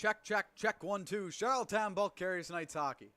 Check, check, check, 1-2. Charlottetown bulk carries tonight's hockey.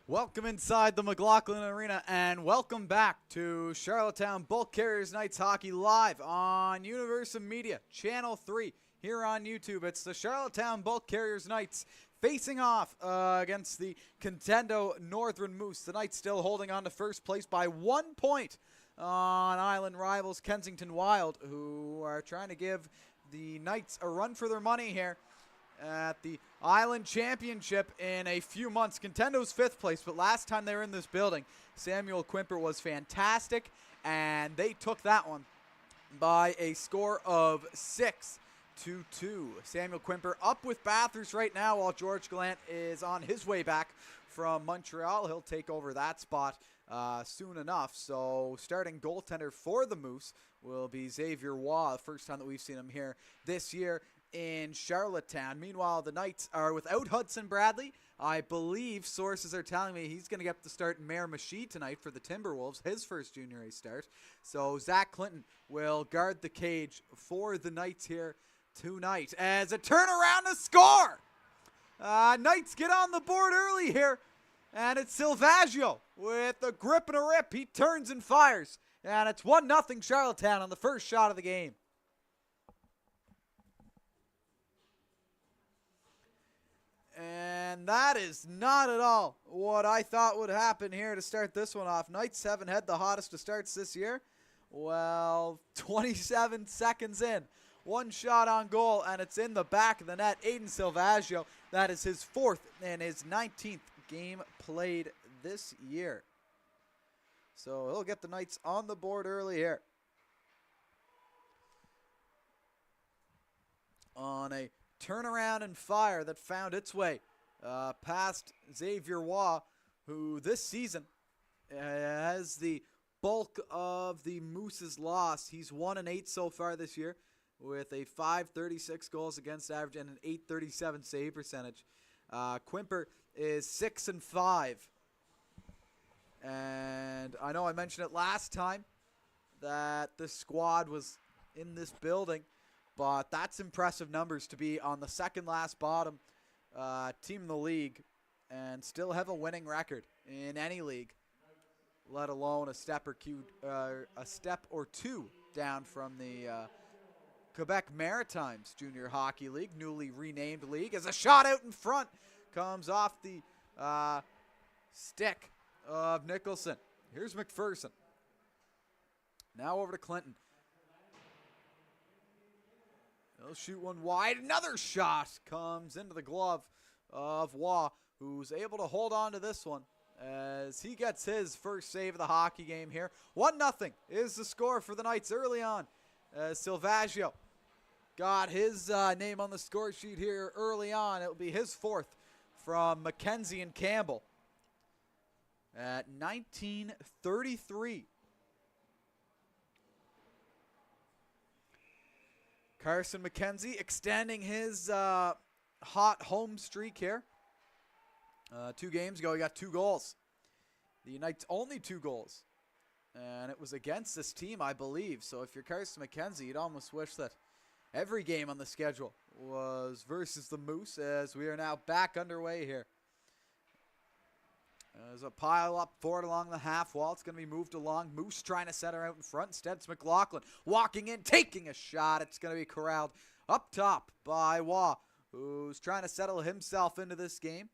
Welcome inside the McLaughlin Arena and welcome back to Charlottetown Bulk Carriers Knights Hockey live on Universal Media, Channel 3 here on YouTube. It's the Charlottetown Bulk Carriers Knights facing off against the Contendo Northern Moose. The Knights still holding on to first place by 1 point on island rivals Kensington Wild, who are trying to give the Knights a run for their money here at the Island Championship in a few months. Contendo's 5th place, but last time they were in this building, Samuel Quimper was fantastic, and they took that one by a score of 6-2. Samuel Quimper up with Bathurst right now, while George Gallant is on his way back from Montreal. He'll take over that spot soon enough. So starting goaltender for the Moose will be Xavier Waugh, the first time that we've seen him here this year in Charlottetown. Meanwhile, the Knights are without Hudson Bradley. I believe sources are telling me he's going to get to start Miramichi tonight for the Timberwolves, his first junior A start. So Zach Clinton will guard the cage for the Knights here tonight as a turnaround to score. Knights get on the board early here, and it's Silvaggio with a grip and a rip. He turns and fires, and it's 1-0 Charlottetown on the first shot of the game. And that is not at all what I thought would happen here to start this one off. Knights haven't had the hottest of starts this year. Well, 27 seconds in. One shot on goal, and it's in the back of the net. Aiden Silvaggio, that is his 4th and his 19th game played this year. So he'll get the Knights on the board early here. On a turnaround and fire that found its way past Xavier Waugh, who this season has the bulk of the Moose's loss. He's 1-8 so far this year with a .536 goals against average and an .837 save percentage. Quimper is 6-5. And I know I mentioned it last time that the squad was in this building, but that's impressive numbers to be on the second last bottom team in the league and still have a winning record in any league, let alone a step or two down from the Quebec Maritimes Junior Hockey League, newly renamed league, as a shot out in front comes off the stick of Nicholson. Here's McPherson. Now over to Clinton. He'll shoot one wide. Another shot comes into the glove of Waugh, who's able to hold on to this one as he gets his first save of the hockey game here. 1-0 is the score for the Knights early on. Silvaggio got his name on the score sheet here early on. It will be his 4th from McKenzie and Campbell at 1933. Carson McKenzie extending his hot home streak here. 2 games ago, he got 2 goals. The Knights' only 2 goals. And it was against this team, I believe. So if you're Carson McKenzie, you'd almost wish that every game on the schedule was versus the Moose, as we are now back underway here. There's a pile up for it along the half wall. It's going to be moved along. Moose trying to set her out in front. Instead, it's McLaughlin walking in, taking a shot. It's going to be corralled up top by Waugh, who's trying to settle himself into this game.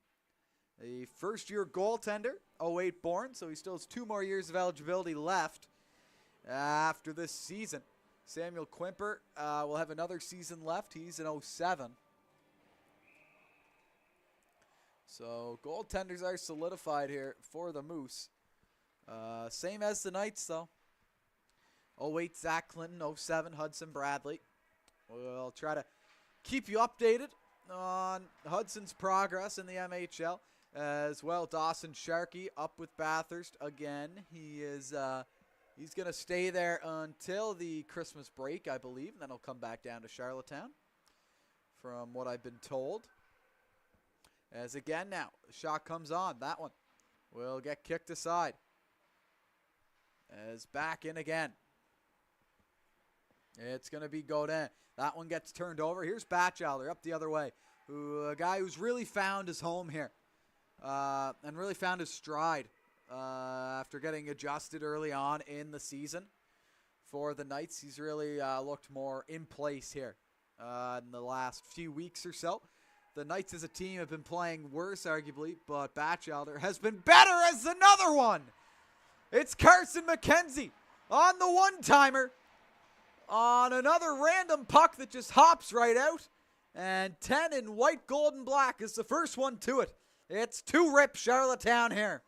A first-year goaltender, 08 born, so he still has 2 more years of eligibility left after this season. Samuel Quimper will have another season left. He's an 07. So goaltenders are solidified here for the Moose. Same as the Knights, though. 08 Zach Clinton, 07 Hudson Bradley. We'll try to keep you updated on Hudson's progress in the MHL. As well, Dawson Sharkey up with Bathurst again. He is he's going to stay there until the Christmas break, I believe, and then he'll come back down to Charlottetown, from what I've been told. As again now, the shot comes on. That one will get kicked aside. As back in again. It's going to be Godin. That one gets turned over. Here's Batchelder up the other way. A guy who's really found his home here and really found his stride after getting adjusted early on in the season for the Knights. He's really looked more in place here in the last few weeks or so. The Knights as a team have been playing worse, arguably, but Batchelder has been better as another one. It's Carson McKenzie on the one-timer on another random puck that just hops right out. And 10 in white, gold, and black is the first one to it. It's 2-rip Charlottetown here.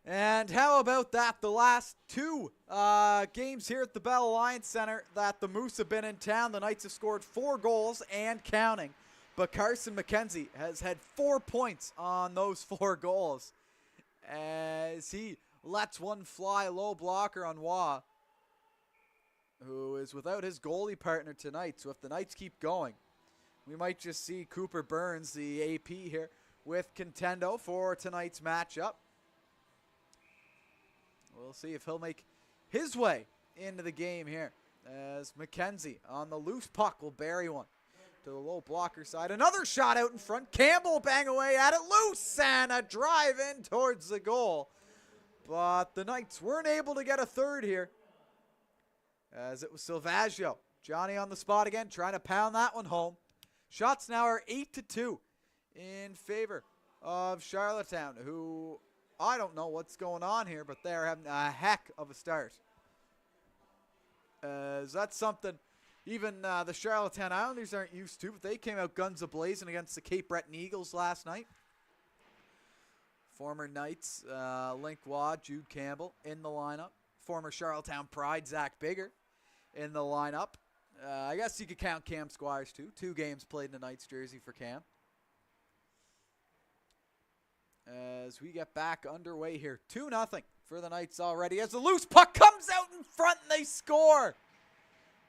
And how about that? The last two games here at the Bell Alliance Center that the Moose have been in town, the Knights have scored 4 goals and counting. But Carson McKenzie has had 4 points on those 4 goals as he lets one fly, low blocker on Waugh, who is without his goalie partner tonight. So if the Knights keep going, we might just see Cooper Burns, the AP here, with Contendo for tonight's matchup. We'll see if he'll make his way into the game here as McKenzie on the loose puck will bury one to the low blocker side. Another shot out in front. Campbell bang away at it loose and a drive in towards the goal. But the Knights weren't able to get a third here as it was Silvaggio. Johnny on the spot again trying to pound that one home. Shots now are 8-2 in favor of Charlottetown, who I don't know what's going on here, but they're having a heck of a start. That's something even the Charlottetown Islanders aren't used to, but they came out guns a-blazing against the Cape Breton Eagles last night. Former Knights, Link Waugh, Jude Campbell in the lineup. Former Charlottetown Pride, Zach Bigger in the lineup. I guess you could count Cam Squires too. 2 games played in the Knights jersey for Cam. As we get back underway here. 2-0 for the Knights already as the loose puck comes out in front and they score.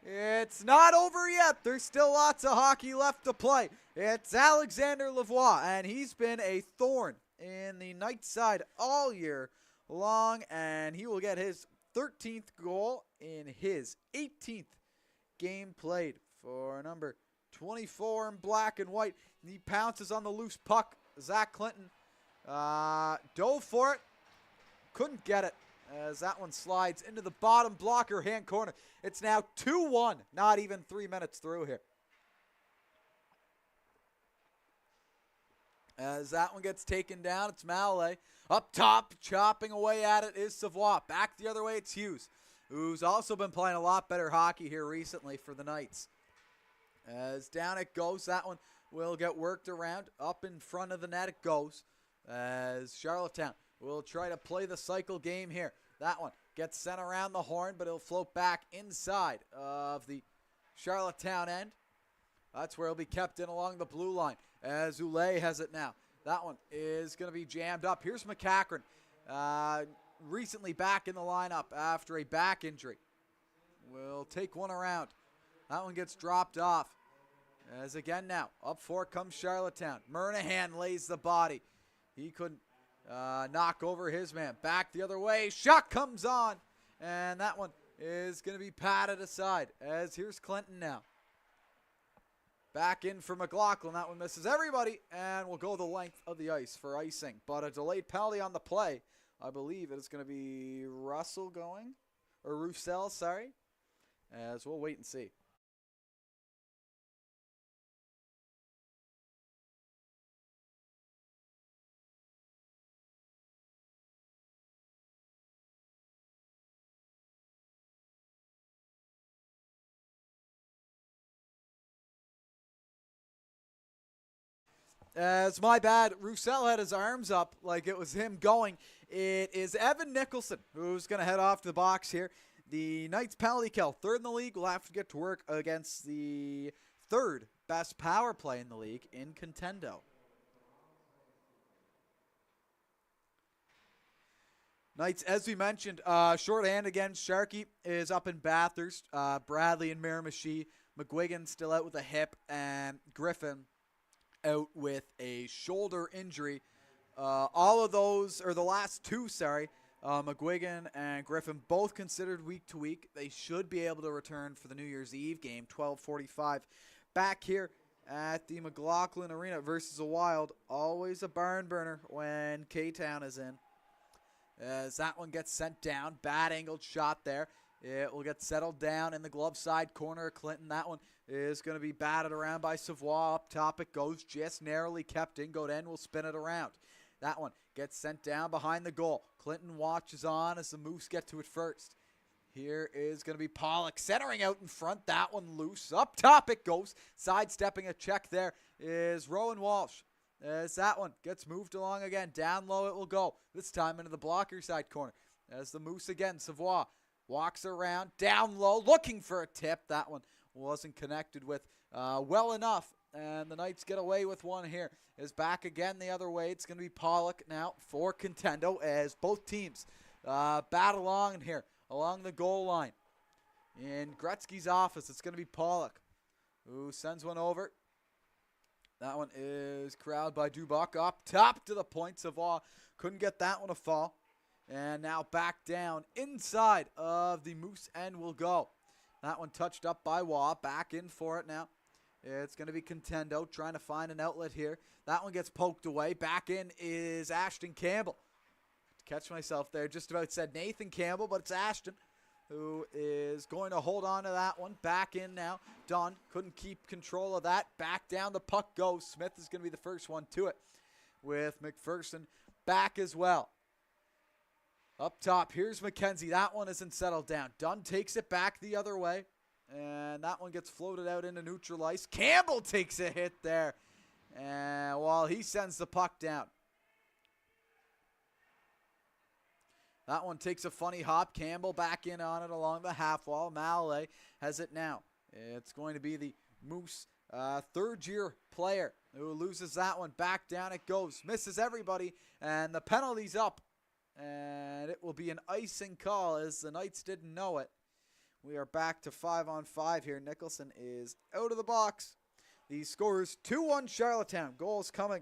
It's not over yet. There's still lots of hockey left to play. It's Alexander Lavoie, and he's been a thorn in the Knights side all year long, and he will get his 13th goal in his 18th game played for number 24 in black and white. He pounces on the loose puck. Zach Clinton dove for it, couldn't get it as that one slides into the bottom blocker hand corner. It's now 2-1, not even 3 minutes through here. As that one gets taken down, it's Mallet. Up top, chopping away at it is Savoie. Back the other way, it's Hughes, who's also been playing a lot better hockey here recently for the Knights. As down it goes, that one will get worked around. Up in front of the net it goes. As Charlottetown will try to play the cycle game here. That one gets sent around the horn, but it'll float back inside of the Charlottetown end. That's where it'll be kept in along the blue line as Oulet has it now. That one is going to be jammed up. Here's McCachran, recently back in the lineup after a back injury. We'll take one around. That one gets dropped off. As again now, up for it comes Charlottetown. Murnahan lays the body. He couldn't knock over his man. Back the other way. Shot comes on. And that one is going to be patted aside. As here's Clinton now. Back in for McLaughlin. That one misses everybody. And will go the length of the ice for icing. But a delayed penalty on the play. I believe it is going to be Russell going. Or Roussel, sorry. As we'll wait and see. As my bad, Roussel had his arms up like it was him going. It is Evan Nicholson who's going to head off to the box here. The Knights penalty kill, 3rd in the league, will have to get to work against the 3rd best power play in the league in Contendo. Knights, as we mentioned, shorthand again. Sharkey is up in Bathurst. Bradley and Miramichi. McGuigan still out with a hip. And Griffin out with a shoulder injury. All of those, or the last 2, McGuigan and Griffin both considered week to week. They should be able to return for the New Year's Eve game, 12:45. Back here at the McLaughlin Arena versus the Wild. Always a barn burner when K-Town is in. As that one gets sent down. Bad angled shot there. It will get settled down in the glove side corner of Clinton. That one is going to be batted around by Savoie. Up top it goes, just narrowly kept in. Godin will spin it around. That one gets sent down behind the goal. Clinton watches on as the Moose get to it first. Here is going to be Pollock centering out in front. That one loose. Up top it goes. Sidestepping a check there is Rowan Walsh. As that one gets moved along again. Down low it will go. This time into the blocker side corner. As the Moose again, Savoie walks around. Down low looking for a tip. That one wasn't connected with well enough. And the Knights get away with one here. Is back again the other way. It's going to be Pollock now for Contendo as both teams battle along in here. Along the goal line. In Gretzky's office, it's going to be Pollock who sends one over. That one is corralled by Dubuck. Up top to the point. Savoie couldn't get that one to fall. And now back down inside of the Moose end will go. That one touched up by Waugh. Back in for it now. It's going to be Contendo trying to find an outlet here. That one gets poked away. Back in is Ashton Campbell. Catch myself there. Just about said Nathan Campbell, but it's Ashton who is going to hold on to that one. Back in now. Dunn couldn't keep control of that. Back down the puck goes. Smith is going to be the first one to it with McPherson back as well. Up top, here's McKenzie. That one isn't settled down. Dunn takes it back the other way. And that one gets floated out into neutral ice. Campbell takes a hit there. And while he sends the puck down. That one takes a funny hop. Campbell back in on it along the half wall. Mallet has it now. It's going to be the Moose third-year player who loses that one. Back down it goes. Misses everybody. And the penalty's up. And it will be an icing call as the Knights didn't know it. We are back to 5-on-5 here. Nicholson is out of the box. The scores 2-1 Charlottetown. Goals coming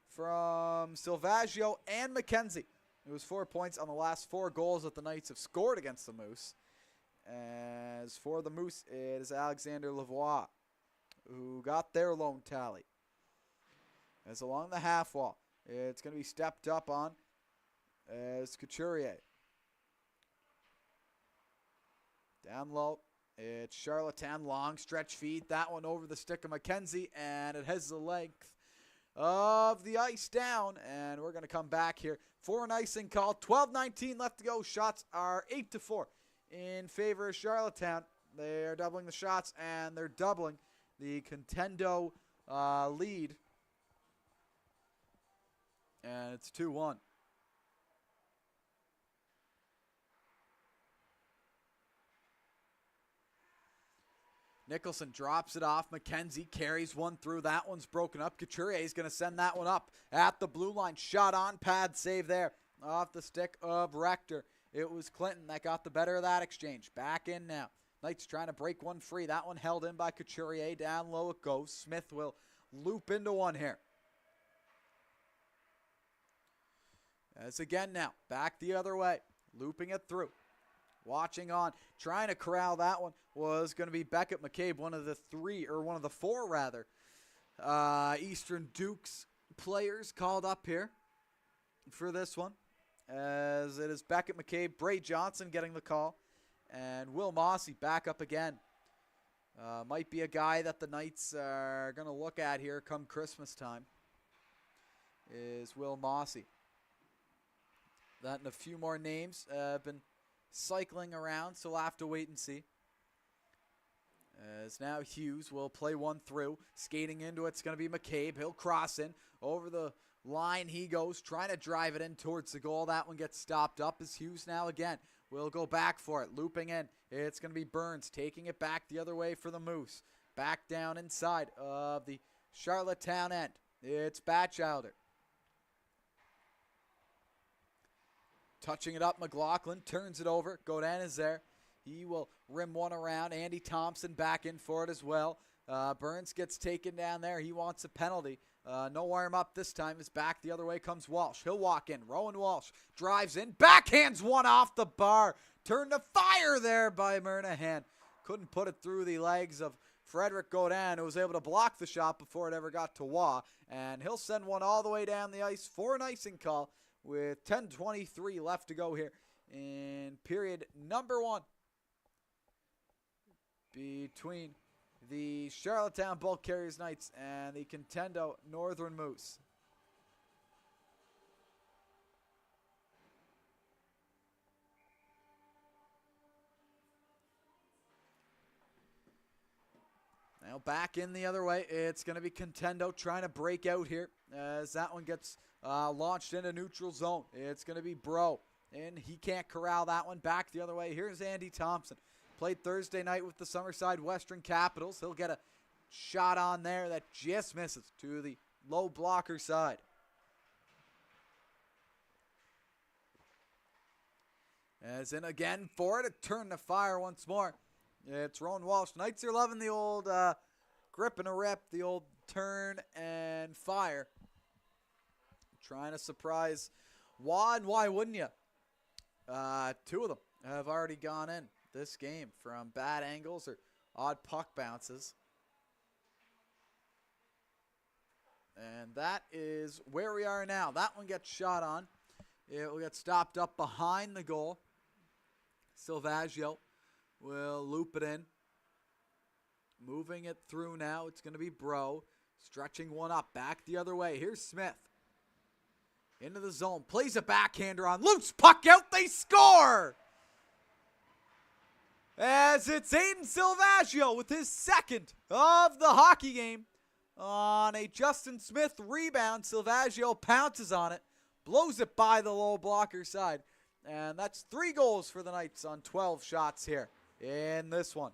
from Silvaggio and McKenzie. It was 4 points on the last 4 goals that the Knights have scored against the Moose. As for the Moose, it is Alexander Lavoie who got their lone tally. As along the half wall, it's going to be stepped up on as Couturier. Down low, it's Charlottetown. Long stretch feed. That one over the stick of McKenzie, and it has the length of the ice down. And we're going to come back here for an icing call. 12:19 left to go. Shots are 8-4 in favor of Charlottetown. They are doubling the shots, and they're doubling the Contendo lead. And it's 2-1. Nicholson drops it off. McKenzie carries one through. That one's broken up. Couturier is going to send that one up at the blue line. Shot on pad. Save there off the stick of Rector. It was Clinton that got the better of that exchange. Back in now. Knights trying to break one free. That one held in by Couturier. Down low it goes. Smith will loop into one here. As again now. Back the other way. Looping it through. Watching on, trying to corral that one was going to be Beckett McCabe, one of the four Eastern Dukes players called up here for this one. As it is Beckett McCabe, Bray Johnson getting the call, and Will Mossy back up again. Might be a guy that the Knights are going to look at here come Christmas time, is Will Mossy. That and a few more names have been cycling around, so we'll have to wait and see. As now Hughes will play one through. Skating into it's going to be McCabe. He'll cross in. Over the line he goes, trying to drive it in towards the goal. That one gets stopped up as Hughes now again will go back for it. Looping in. It's going to be Burns taking it back the other way for the Moose. Back down inside of the Charlottetown end. It's Batchelder. Touching it up, McLaughlin turns it over. Godin is there. He will rim one around. Andy Thompson back in for it as well. Burns gets taken down there. He wants a penalty No warm up this time. Is back the other way comes Walsh. He'll walk in. Rowan Walsh drives in. Backhands one off the bar. Turned to fire there by Murnahan. Couldn't put it through the legs of Frederick Godin, who was able to block the shot before it ever got to Waugh. And he'll send one all the way down the ice for an icing call with 10:23 left to go here in period number 1 between the Charlottetown Bulk Carriers Knights and the Contendo Northern Moose. Now back in the other way. It's going to be Contendo trying to break out here as that one gets launched into neutral zone. It's going to be Bro, and he can't corral that one. Back the other way. Here's Andy Thompson. Played Thursday night with the Summerside Western Capitals. He'll get a shot on there that just misses to the low blocker side. As in again for it, a turn to fire once more. It's Rowan Walsh. Knights are loving the old grip and a rip, the old turn and fire. Trying to surprise Waugh, and why wouldn't you? 2 of them have already gone in this game from bad angles or odd puck bounces. And that is where we are now. That one gets shot on. It will get stopped up behind the goal. Silvaggio will loop it in. Moving it through now. It's going to be Bro. Stretching one up. Back the other way. Here's Smith. Into the zone. Plays a backhander on. Loose puck out. They score! As it's Aiden Silvaggio with his second of the hockey game. On a Justin Smith rebound, Silvaggio pounces on it. Blows it by the low blocker side. And that's 3 goals for the Knights on 12 shots here in this one.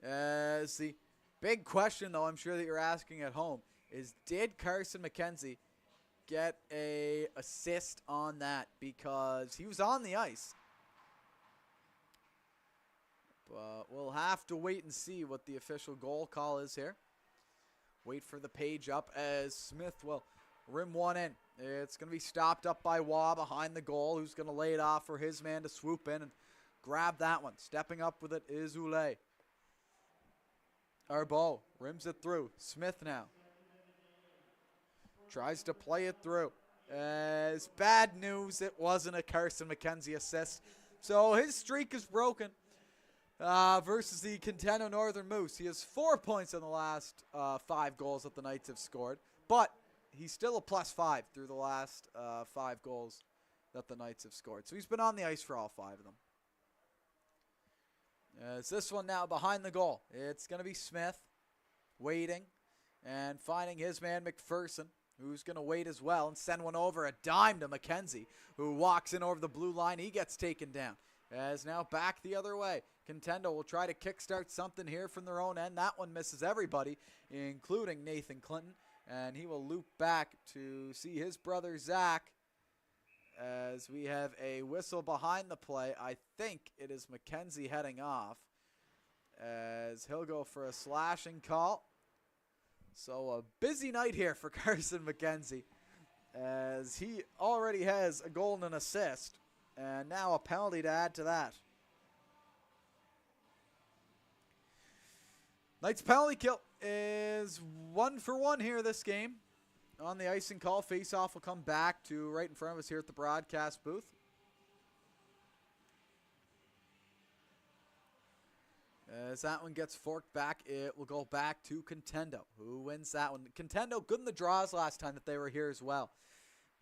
As the big question, though, I'm sure that you're asking at home, is did Carson McKenzie get a assist on that? Because he was on the ice. But we'll have to wait and see what the official goal call is here. Wait for the page up as Smith will rim one in. It's going to be stopped up by Waugh behind the goal, who's going to lay it off for his man to swoop in and grab that one. Stepping up with it is Oulet. Arbeau rims it through. Smith now tries to play it through. As bad news, it wasn't a Carson McKenzie assist. So his streak is broken versus the Contendo Northern Moose. He has 4 points in the last 5 goals that the Knights have scored. But he's still a +5 through the last 5 goals that the Knights have scored. So he's been on the ice for all 5 of them. It's this one now behind the goal. It's going to be Smith waiting and finding his man McPherson, who's going to wait as well and send one over. A dime to McKenzie, who walks in over the blue line. He gets taken down. As now back the other way. Contendo will try to kickstart something here from their own end. That one misses everybody, including Nathan Clinton. And he will loop back to see his brother Zach. As we have a whistle behind the play. I think it is McKenzie heading off. As he'll go for a slashing call. So a busy night here for Carson McKenzie. As he already has a goal and an assist. And now a penalty to add to that. Knights penalty kill is 1 for 1 here this game. On the icing call, face-off will come back to right in front of us here at the broadcast booth. As that one gets forked back, it will go back to Contendo, who wins that one. Contendo good in the draws last time that they were here as well.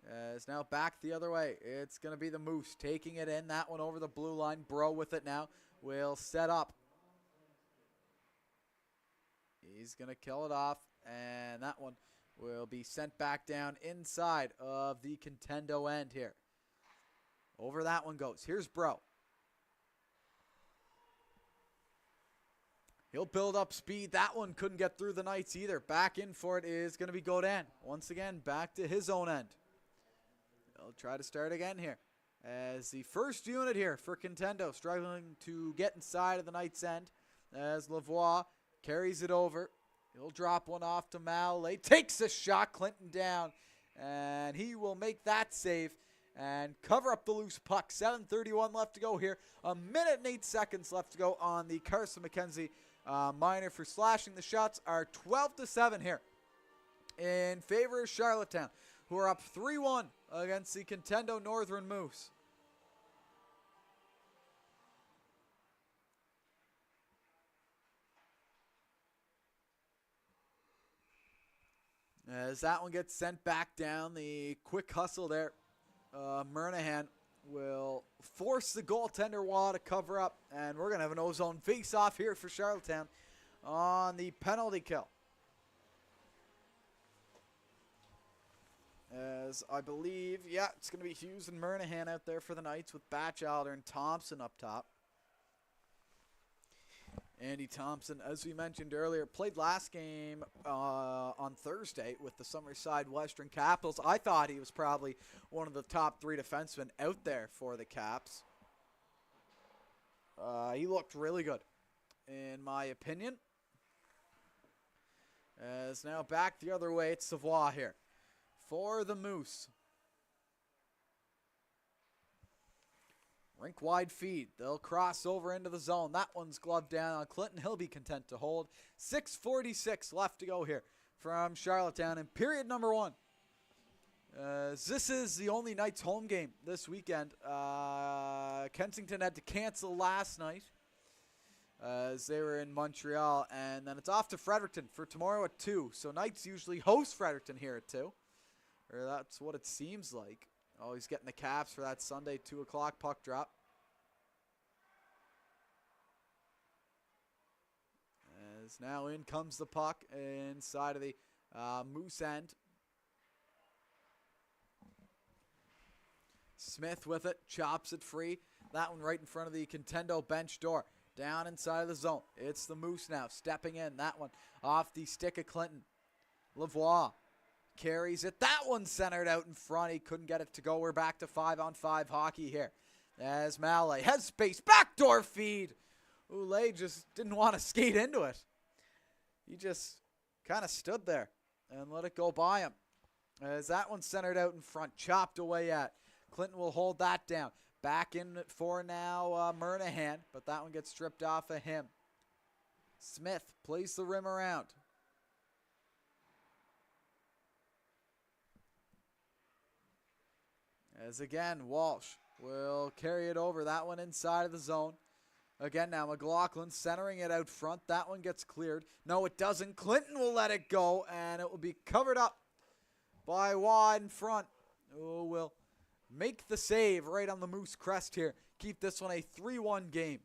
As now back the other way. It's going to be the Moose taking it in. That one over the blue line. Bro with it now. Will set up. He's going to kill it off. And that one will be sent back down inside of the Contendo end here. Over that one goes. Here's Bro. He'll build up speed. That one couldn't get through the Knights either. Back in for it is going to be Godin. Once again, back to his own end. He'll try to start again here. as the first unit here for Contendo struggling to get inside of the Knights' end as Lavoie carries it over. He'll drop one off to Mallet. Takes a shot. Clinton down. And he will make that save and cover up the loose puck. 7:31 left to go here. A minute and 8 seconds left to go on the Carson McKenzie minor for slashing. The shots are 12-7 here in favor of Charlottetown, who are up 3-1 against the Contendo Northern Moose. As that one gets sent back down, the quick hustle there. Murnahan will force the goaltender Waugh to cover up, and we're going to have an ozone face-off here for Charlottetown on the penalty kill. As I believe, yeah, it's going to be Hughes and Murnahan out there for the Knights with Batchelder and Thompson up top. Andy Thompson, as we mentioned earlier, played last game on Thursday with the Summerside Western Capitals. I thought he was probably one of the top 3 defensemen out there for the Caps. He looked really good, in my opinion. As now back the other way, it's Savoie here for the Moose. Rink wide feed. They'll cross over into the zone. That one's gloved down on Clinton. He'll be content to hold. 6:46 left to go here from Charlottetown in period number 1. This is the only Knights home game this weekend. Kensington had to cancel last night as they were in Montreal. And then it's off to Fredericton for tomorrow at 2. So Knights usually host Fredericton here at 2. Or that's what it seems like. Oh, he's getting the Caps for that Sunday 2 o'clock puck drop. As now in comes the puck inside of the Moose end. Smith with it, chops it free. That one right in front of the Contendo bench door. Down inside of the zone. It's the Moose now stepping in. That one off the stick of Clinton. Lavoie carries it. That one centered out in front. He couldn't get it to go. We're back to 5-on-5 hockey here. As Mallet has space. Backdoor feed. Oulet just didn't want to skate into it. He just kind of stood there and let it go by him. As that one centered out in front. Chopped away at. Clinton will hold that down. Back in for now Murnahan. But that one gets stripped off of him. Smith plays the rim around. As again, Walsh will carry it over. That one inside of the zone. Again now, McLaughlin centering it out front. That one gets cleared. No, it doesn't. Clinton will let it go, and it will be covered up by Waugh in front, who will make the save right on the Moose crest here. Keep this one a 3-1 game.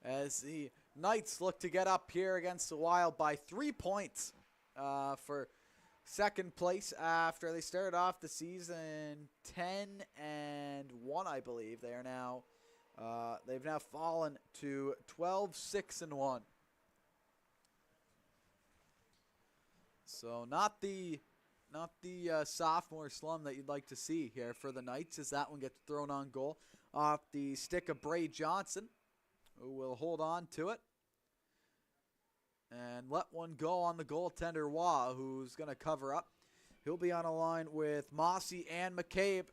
As the Knights look to get up here against the Wild by 3 points for second place after they started off the season 10-1, I believe. They are now they've now fallen to 12-6-1. So not the sophomore slum that you'd like to see here for the Knights, as that one gets thrown on goal off the stick of Bray Johnson, who will hold on to it and let one go on the goaltender Waugh, who's going to cover up. He'll be on a line with Mossy and McCabe,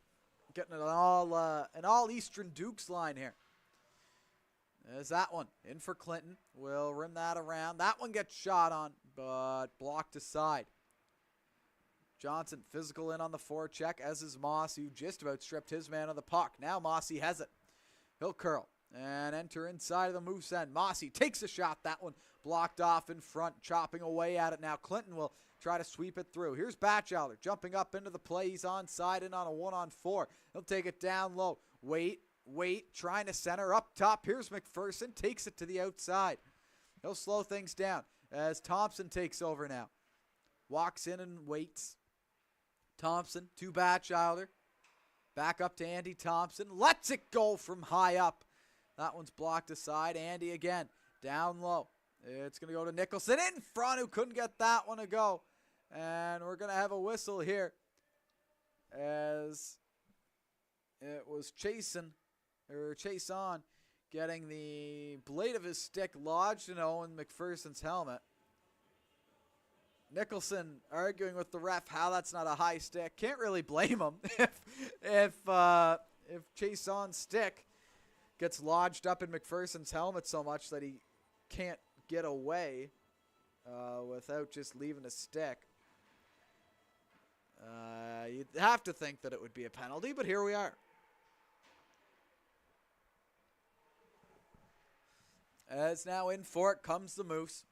getting an all Eastern Dukes line here. There's that one in for Clinton. Will rim that around. That one gets shot on, but blocked aside. Johnson physical in on the forecheck, as is Moss, who just about stripped his man of the puck. Now Mossy has it. He'll curl and enter inside of the Moose end. Mossy takes a shot. That one blocked off in front, chopping away at it now. Clinton will try to sweep it through. Here's Batchelder jumping up into the play. He's onside and on a 1-on-4. He'll take it down low. Wait, trying to center up top. Here's McPherson, takes it to the outside. He'll slow things down as Thompson takes over now. Walks in and waits. Thompson to Batchelder. Back up to Andy Thompson. Lets it go from high up. That one's blocked aside. Andy again. Down low. It's going to go to Nicholson in front, who couldn't get that one to go. And we're going to have a whistle here as it was Chase on getting the blade of his stick lodged in Owen McPherson's helmet. Nicholson arguing with the ref how that's not a high stick. Can't really blame him if Chase on's stick gets lodged up in McPherson's helmet so much that he can't get away without just leaving a stick. You'd have to think that it would be a penalty, but here we are. As now in for it comes the Moose.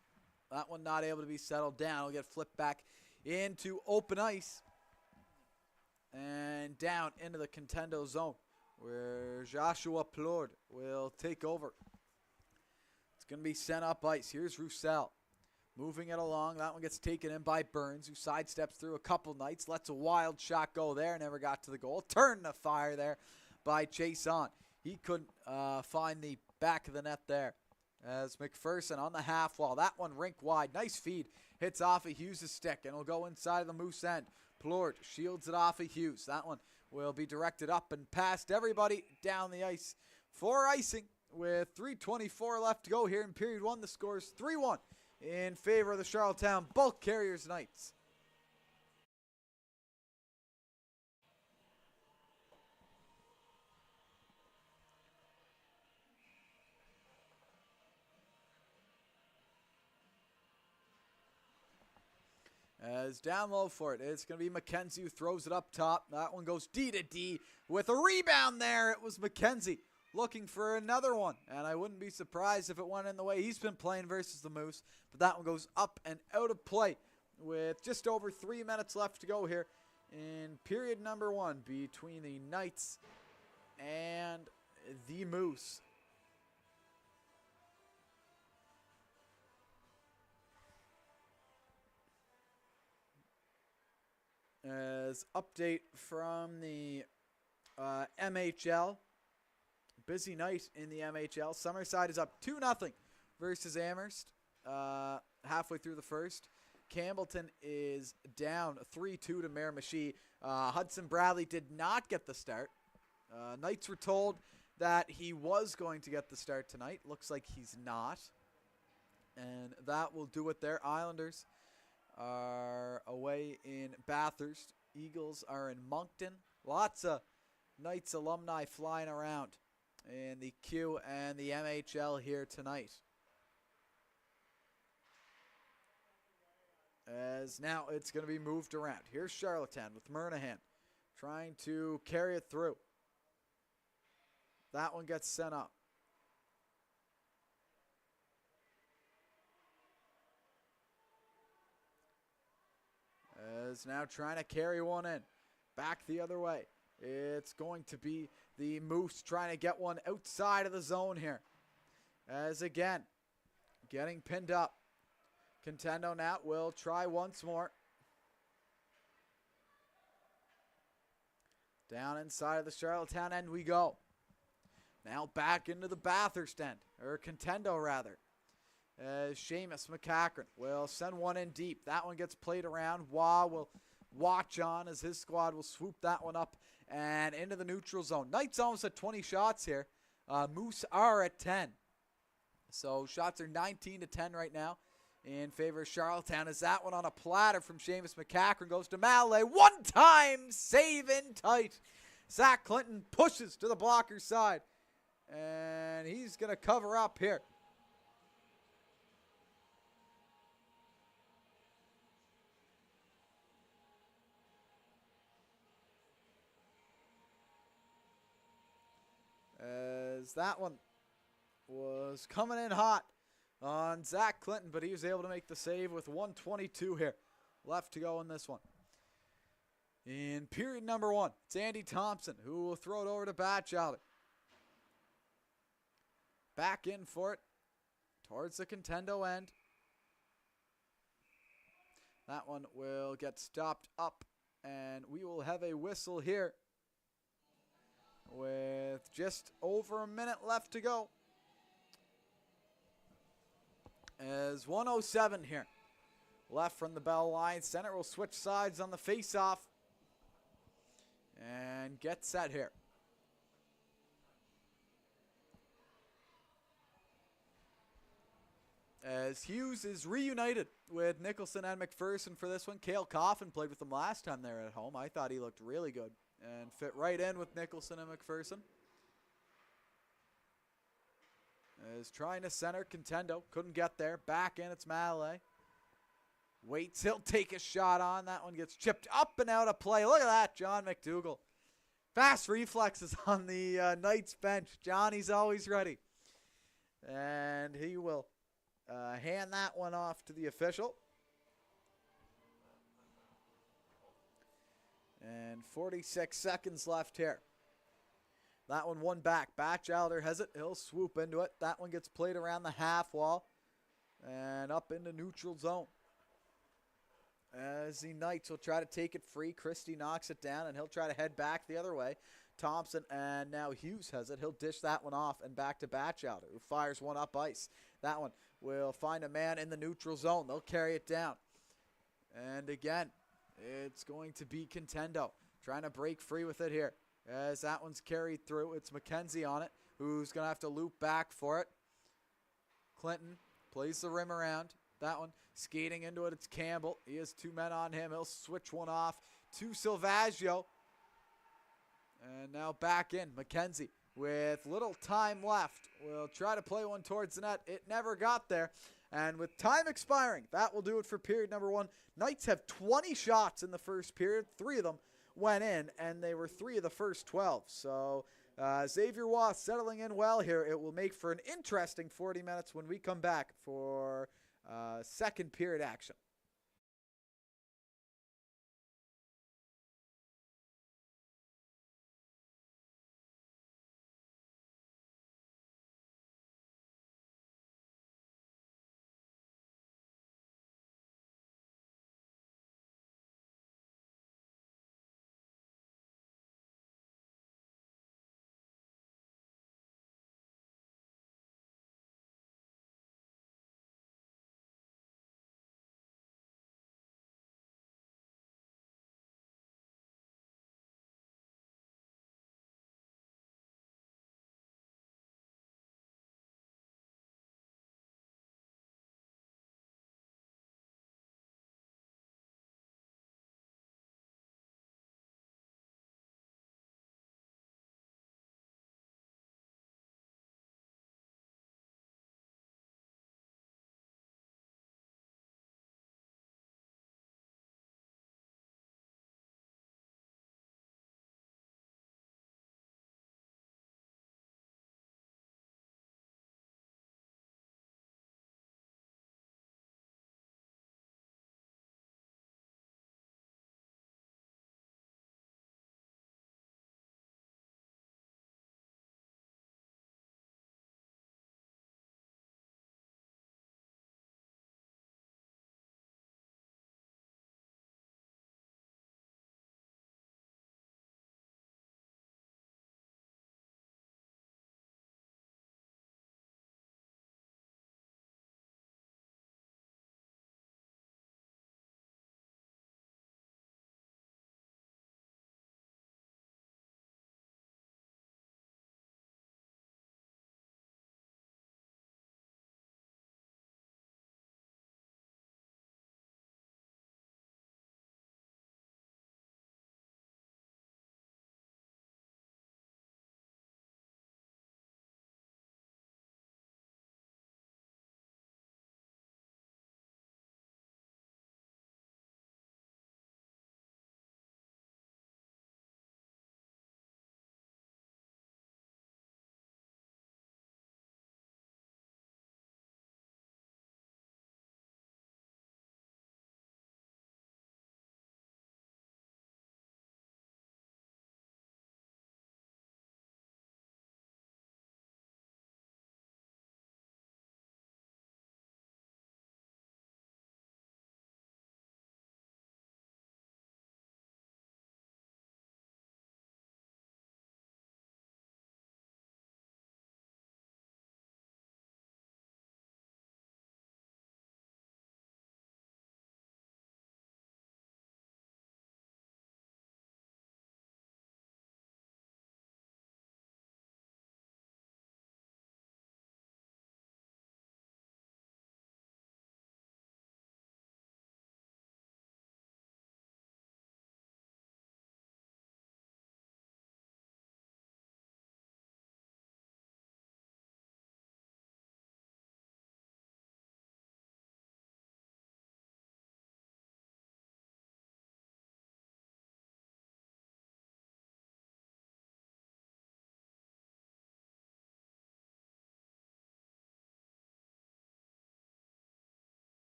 That one not able to be settled down. Will get flipped back into open ice. And down into the Contendo zone, where Joshua Plord will take over. It's going to be sent up ice. Here's Roussel. Moving it along. That one gets taken in by Burns, who sidesteps through a couple Knights. Lets a wild shot go there. Never got to the goal. Turned the fire there by Chase on. He couldn't find the back of the net there. As McPherson on the half wall. That one rink wide. Nice feed. Hits off of Hughes' stick and will go inside of the Moose end. Plord shields it off of Hughes. That one will be directed up and past everybody down the ice for icing. With 3:24 left to go here in period one, the score is 3-1 in favor of the Charlottetown Bulk Carriers Knights. As down low for it, it's going to be McKenzie who throws it up top. That one goes D to D with a rebound there. It was McKenzie looking for another one, and I wouldn't be surprised if it went in the way he's been playing versus the Moose. But that one goes up and out of play with just over 3 minutes left to go here in period number one between the Knights and the Moose. As update from the MHL. Busy night in the MHL. Summerside is up 2-0 versus Amherst halfway through the first. Campbellton is down 3-2 to Miramichi. Hudson Bradley did not get the start. Knights were told that he was going to get the start tonight. Looks like he's not. And that will do it there. Islanders are away in Bathurst. Eagles are in Moncton. Lots of Knights alumni flying around in the Q and the MHL here tonight. As now it's going to be moved around. Here's Charlottetown with Murnahan trying to carry it through. That one gets sent up. As now trying to carry one in. Back the other way. It's going to be the Moose trying to get one outside of the zone here. As again, getting pinned up. Contendo now will try once more. Down inside of the Charlottetown end we go. Now back into the Bathurst end, or Contendo rather. As Seamus McCachran will send one in deep. That one gets played around. Wah will watch on as his squad will swoop that one up and into the neutral zone. Knights almost at 20 shots here. Moose are at 10. So shots are 19-10 right now in favor of Charlottetown. As that one on a platter from Seamus McCachran goes to Mallet. One time save in tight. Zach Clinton pushes to the blocker's side. And he's going to cover up here. As that one was coming in hot on Zach Clinton, but he was able to make the save with 1:22 here left to go in this one. In period number one, it's Andy Thompson who will throw it over to Batchelder. Back in for it towards the Contendo end. That one will get stopped up, and we will have a whistle here with just over a minute left to go. As 1:07 here left from the bell line. Center will switch sides on the face-off and get set here. As Hughes is reunited with Nicholson and McPherson for this one. Cale Coffin played with them last time they were at home. I thought he looked really good and fit right in with Nicholson and McPherson. Is trying to center Contendo. Couldn't get there. Back in, it's Mallet. Waits, he'll take a shot on. That one gets chipped up and out of play. Look at that, John McDougall. Fast reflexes on the Knights bench. Johnny's always ready. And he will hand that one off to the official. And 46 seconds left here. That one back. Batchelder has it. He'll swoop into it. That one gets played around the half wall and up into neutral zone. As the Knights will try to take it free. Christie knocks it down, and he'll try to head back the other way. Thompson, and now Hughes has it. He'll dish that one off and back to Batchelder, who fires one up ice. That one will find a man in the neutral zone. They'll carry it down. And again, it's going to be Contendo trying to break free with it here. As that one's carried through, it's McKenzie on it, who's going to have to loop back for it. Clinton plays the rim around. That one skating into it, it's Campbell. He has two men on him. He'll switch one off to Silvaggio. And now back in, McKenzie with little time left. Will try to play one towards the net. It never got there. And with time expiring, that will do it for period number one. Knights have 20 shots in the first period. 3 of them went in, and they were 3 of the first 12. So Xavier Waugh settling in well here. It will make for an interesting 40 minutes when we come back for second period action.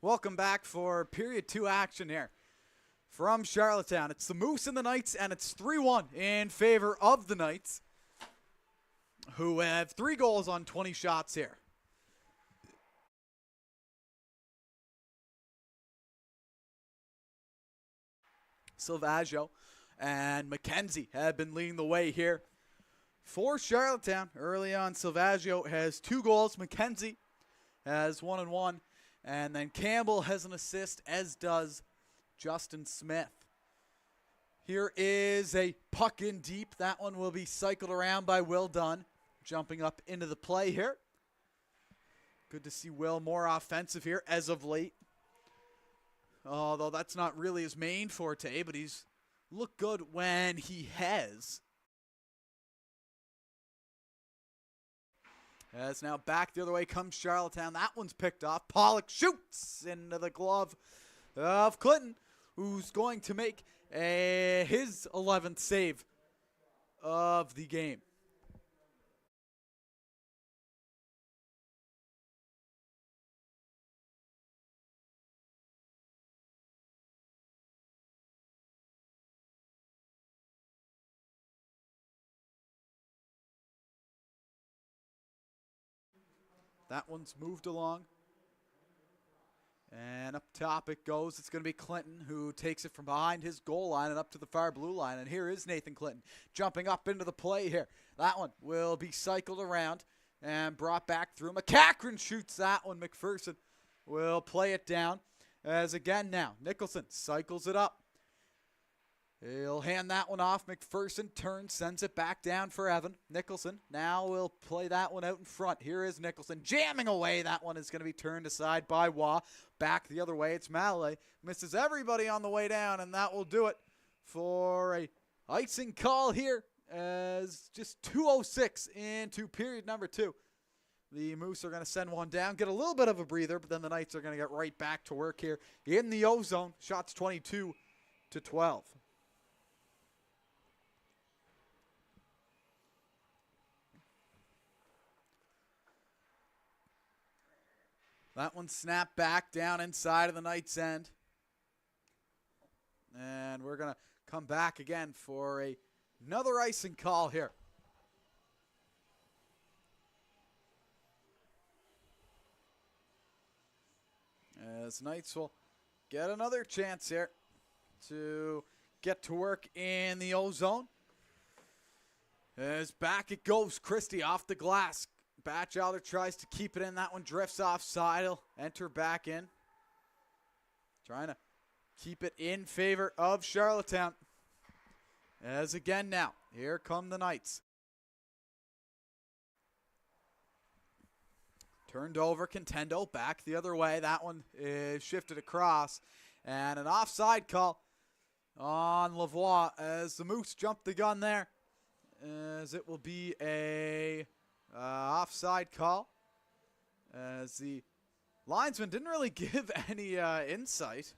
Welcome back for period 2 action here from Charlottetown. It's the Moose and the Knights, and it's 3-1 in favor of the Knights, who have 3 goals on 20 shots here. Silvaggio and McKenzie have been leading the way here for Charlottetown. Early on, Silvaggio has 2 goals. McKenzie has 1 and 1. And then Campbell has an assist, as does Justin Smith. Here is a puck in deep. That one will be cycled around by Will Dunn, jumping up into the play here. Good to see Will more offensive here as of late. Although that's not really his main forte, but he's looked good when he has. As now back the other way comes Charlottetown. That one's picked off. Pollock shoots into the glove of Clinton, who's going to make his 11th save of the game. That one's moved along. And up top it goes. It's going to be Clinton who takes it from behind his goal line and up to the far blue line. And here is Nathan Clinton jumping up into the play here. That one will be cycled around and brought back through. McCachran shoots that one. McPherson will play it down. As again now, Nicholson cycles it up. He'll hand that one off. McPherson turns, sends it back down for Evan. Nicholson now will play that one out in front. Here is Nicholson jamming away. That one is going to be turned aside by Waugh. Back the other way, it's Mallet. Misses everybody on the way down, and that will do it for a icing call here as just 2:06 into period number 2. The Moose are going to send one down, get a little bit of a breather, but then the Knights are going to get right back to work here in the O-zone. Shots 22-12. That one snapped back down inside of the Knights' end. And we're going to come back again for another icing call here. As Knights will get another chance here to get to work in the O-zone. As back it goes, Christie off the glass. Batchelder tries to keep it in. That one drifts offside. He'll enter back in. Trying to keep it in favor of Charlottetown. As again now, here come the Knights. Turned over, Contendo back the other way. That one is shifted across. And an offside call on Lavoie as the Moose jumped the gun there. As it will be a offside call, as the linesman didn't really give any insight,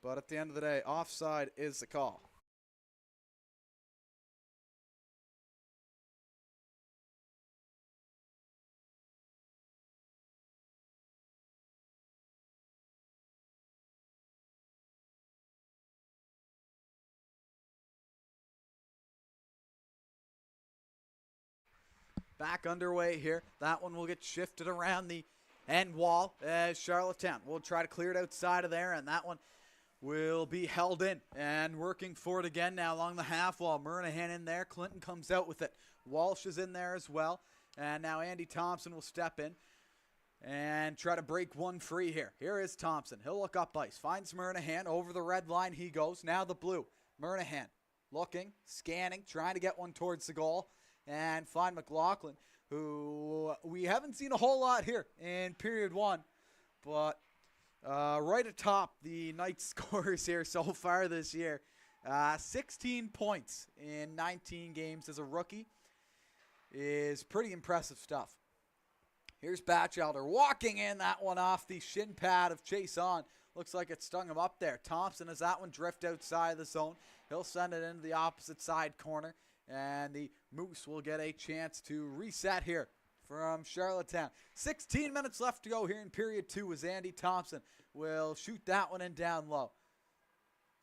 but at the end of the day, offside is the call. Back underway here. That one will get shifted around the end wall as Charlottetown will try to clear it outside of there, and that one will be held in and working for it again now along the half wall. Murnahan in there. Clinton comes out with it. Walsh is in there as well, and now Andy Thompson will step in and try to break one free here. Here is Thompson. He'll look up ice. Finds Murnahan. Over the red line he goes. Now the blue. Murnahan looking, scanning, trying to get one towards the goal. And find McLaughlin, who we haven't seen a whole lot here in period 1. But right atop the Knights scores here so far this year. 16 points in 19 games as a rookie is pretty impressive stuff. Here's Batchelder walking in, that one off the shin pad of Chase On. Looks like it stung him up there. Thompson has that one drift outside of the zone. He'll send it into the opposite side corner. And the Moose will get a chance to reset here from Charlottetown. 16 minutes left to go here in period 2 as Andy Thompson will shoot that one in down low.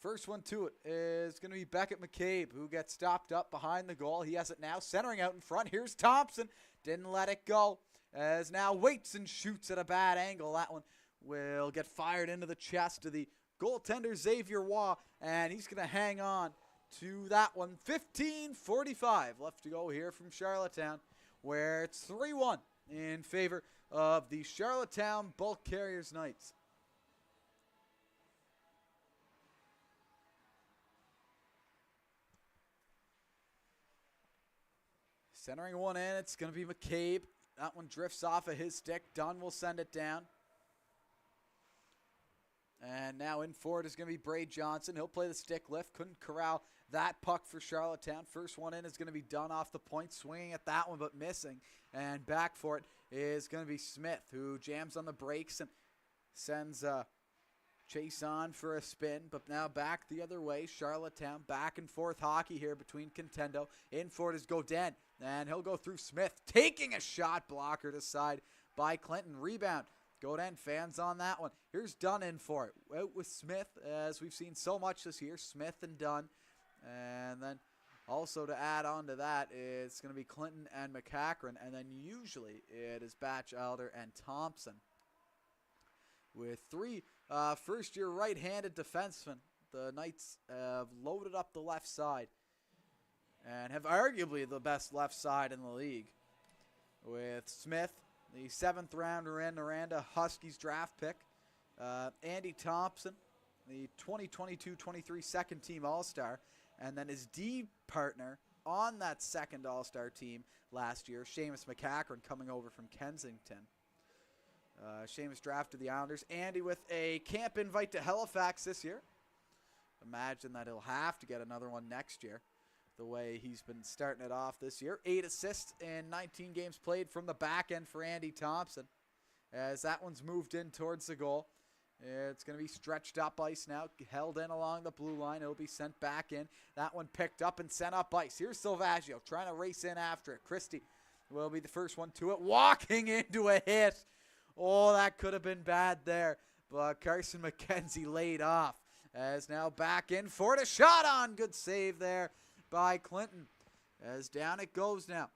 First one to it is going to be Beckett McCabe, who gets stopped up behind the goal. He has it now, centering out in front. Here's Thompson. Didn't let it go, as now waits and shoots at a bad angle. That one will get fired into the chest of the goaltender Xavier Waugh, and he's going to hang on to that one. 15:45 left to go here from Charlottetown, where it's 3-1 in favor of the Charlottetown Bulk Carriers Knights. Centering one in, it's going to be McCabe. That one drifts off of his stick. Dunn will send it down. And now in for it is going to be Braid Johnson. He'll play the stick lift. Couldn't corral that puck for Charlottetown. First one in is going to be Dunn off the point. Swinging at that one, but missing. And back for it is going to be Smith, who jams on the brakes and sends Chase on for a spin, but now back the other way. Charlottetown, back and forth hockey here between Contendo. In for it is Godin, and he'll go through Smith, taking a shot blocker to side by Clinton. Rebound. Godin fans on that one. Here's Dunn in for it. Out with Smith, as we've seen so much this year. Smith and Dunn. And then also to add on to that, it's going to be Clinton and McCachran, and then usually it is Batchelder and Thompson. With three first-year right-handed defensemen, the Knights have loaded up the left side and have arguably the best left side in the league. With Smith, the 7th rounder in Miranda Huskies draft pick. Andy Thompson, the 2022-23 second-team All-Star. And then his D partner on that second All-Star team last year, Seamus McCachran, coming over from Kensington. Seamus drafted the Islanders. Andy with a camp invite to Halifax this year. Imagine that he'll have to get another one next year, the way he's been starting it off this year. 8 assists in 19 games played from the back end for Andy Thompson, as that one's moved in towards the goal. It's going to be stretched up ice now, held in along the blue line. It'll be sent back in. That one picked up and sent up ice. Here's Silvaggio trying to race in after it. Christie will be the first one to it, walking into a hit. Oh, that could have been bad there, but Carson McKenzie laid off, as now back in for it. A shot on. Good save there by Clinton, as down it goes now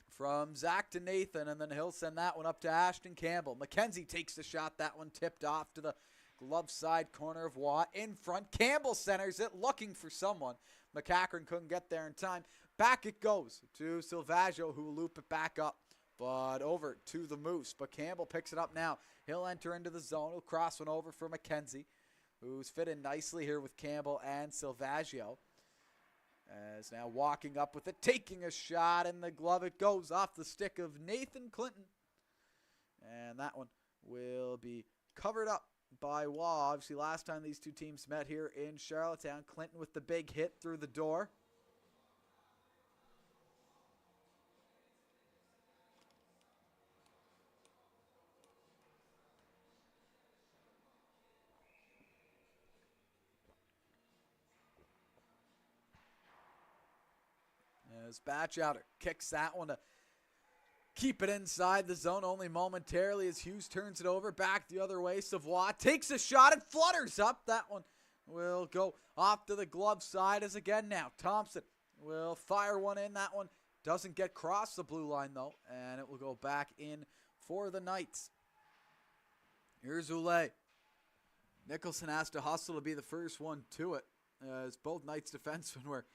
from Zach to Nathan, and then he'll send that one up to Ashton Campbell. McKenzie takes the shot. That one tipped off to the glove side corner of Watt. In front, Campbell centers it, looking for someone. McCachran couldn't get there in time. Back it goes to Silvaggio, who will loop it back up, but over to the Moose. But Campbell picks it up now. He'll enter into the zone. He'll cross one over for McKenzie, who's fit in nicely here with Campbell and Silvaggio. As now walking up with it, taking a shot in the glove. It goes off the stick of Nathan Clinton. And that one will be covered up by Waugh. Obviously, last time these two teams met here in Charlottetown, Clinton with the big hit through the door. As Batchelder kicks that one to keep it inside the zone only momentarily, as Hughes turns it over back the other way. Savoie takes a shot and flutters up. That one will go off to the glove side, as again now Thompson will fire one in. That one doesn't get across the blue line though, and it will go back in for the Knights. Here's Oulet. Nicholson has to hustle to be the first one to it, as both Knights defensemen were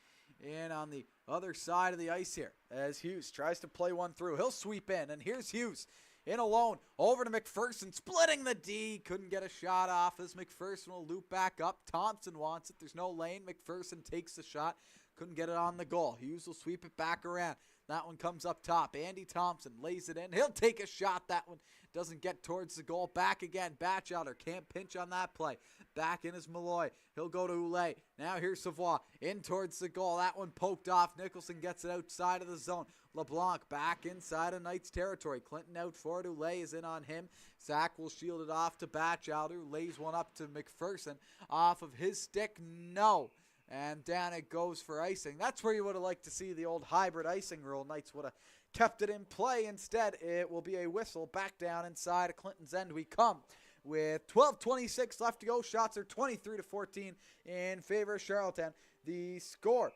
in on the other side of the ice here, as Hughes tries to play one through. He'll sweep in, and here's Hughes in alone over to McPherson, splitting the D. Couldn't get a shot off, as McPherson will loop back up. Thompson wants it. There's no lane. McPherson takes the shot. Couldn't get it on the goal. Hughes will sweep it back around. That one comes up top. Andy Thompson lays it in. He'll take a shot. That one doesn't get towards the goal. Back again. Batchelder can't pinch on that play. Back in is Malloy. He'll go to Oulet. Now here's Savoie in towards the goal. That one poked off. Nicholson gets it outside of the zone. LeBlanc back inside of Knights territory. Clinton out for it. Oulet is in on him. Zach will shield it off to Batchelder. Lays one up to McPherson. Off of his stick. No. And down it goes for icing. That's where you would have liked to see the old hybrid icing rule. Knights would have kept it in play. Instead, it will be a whistle. Back down inside of Clinton's end we come. With 12:26 left to go, shots are 23-14 in favor of Charlottetown. The score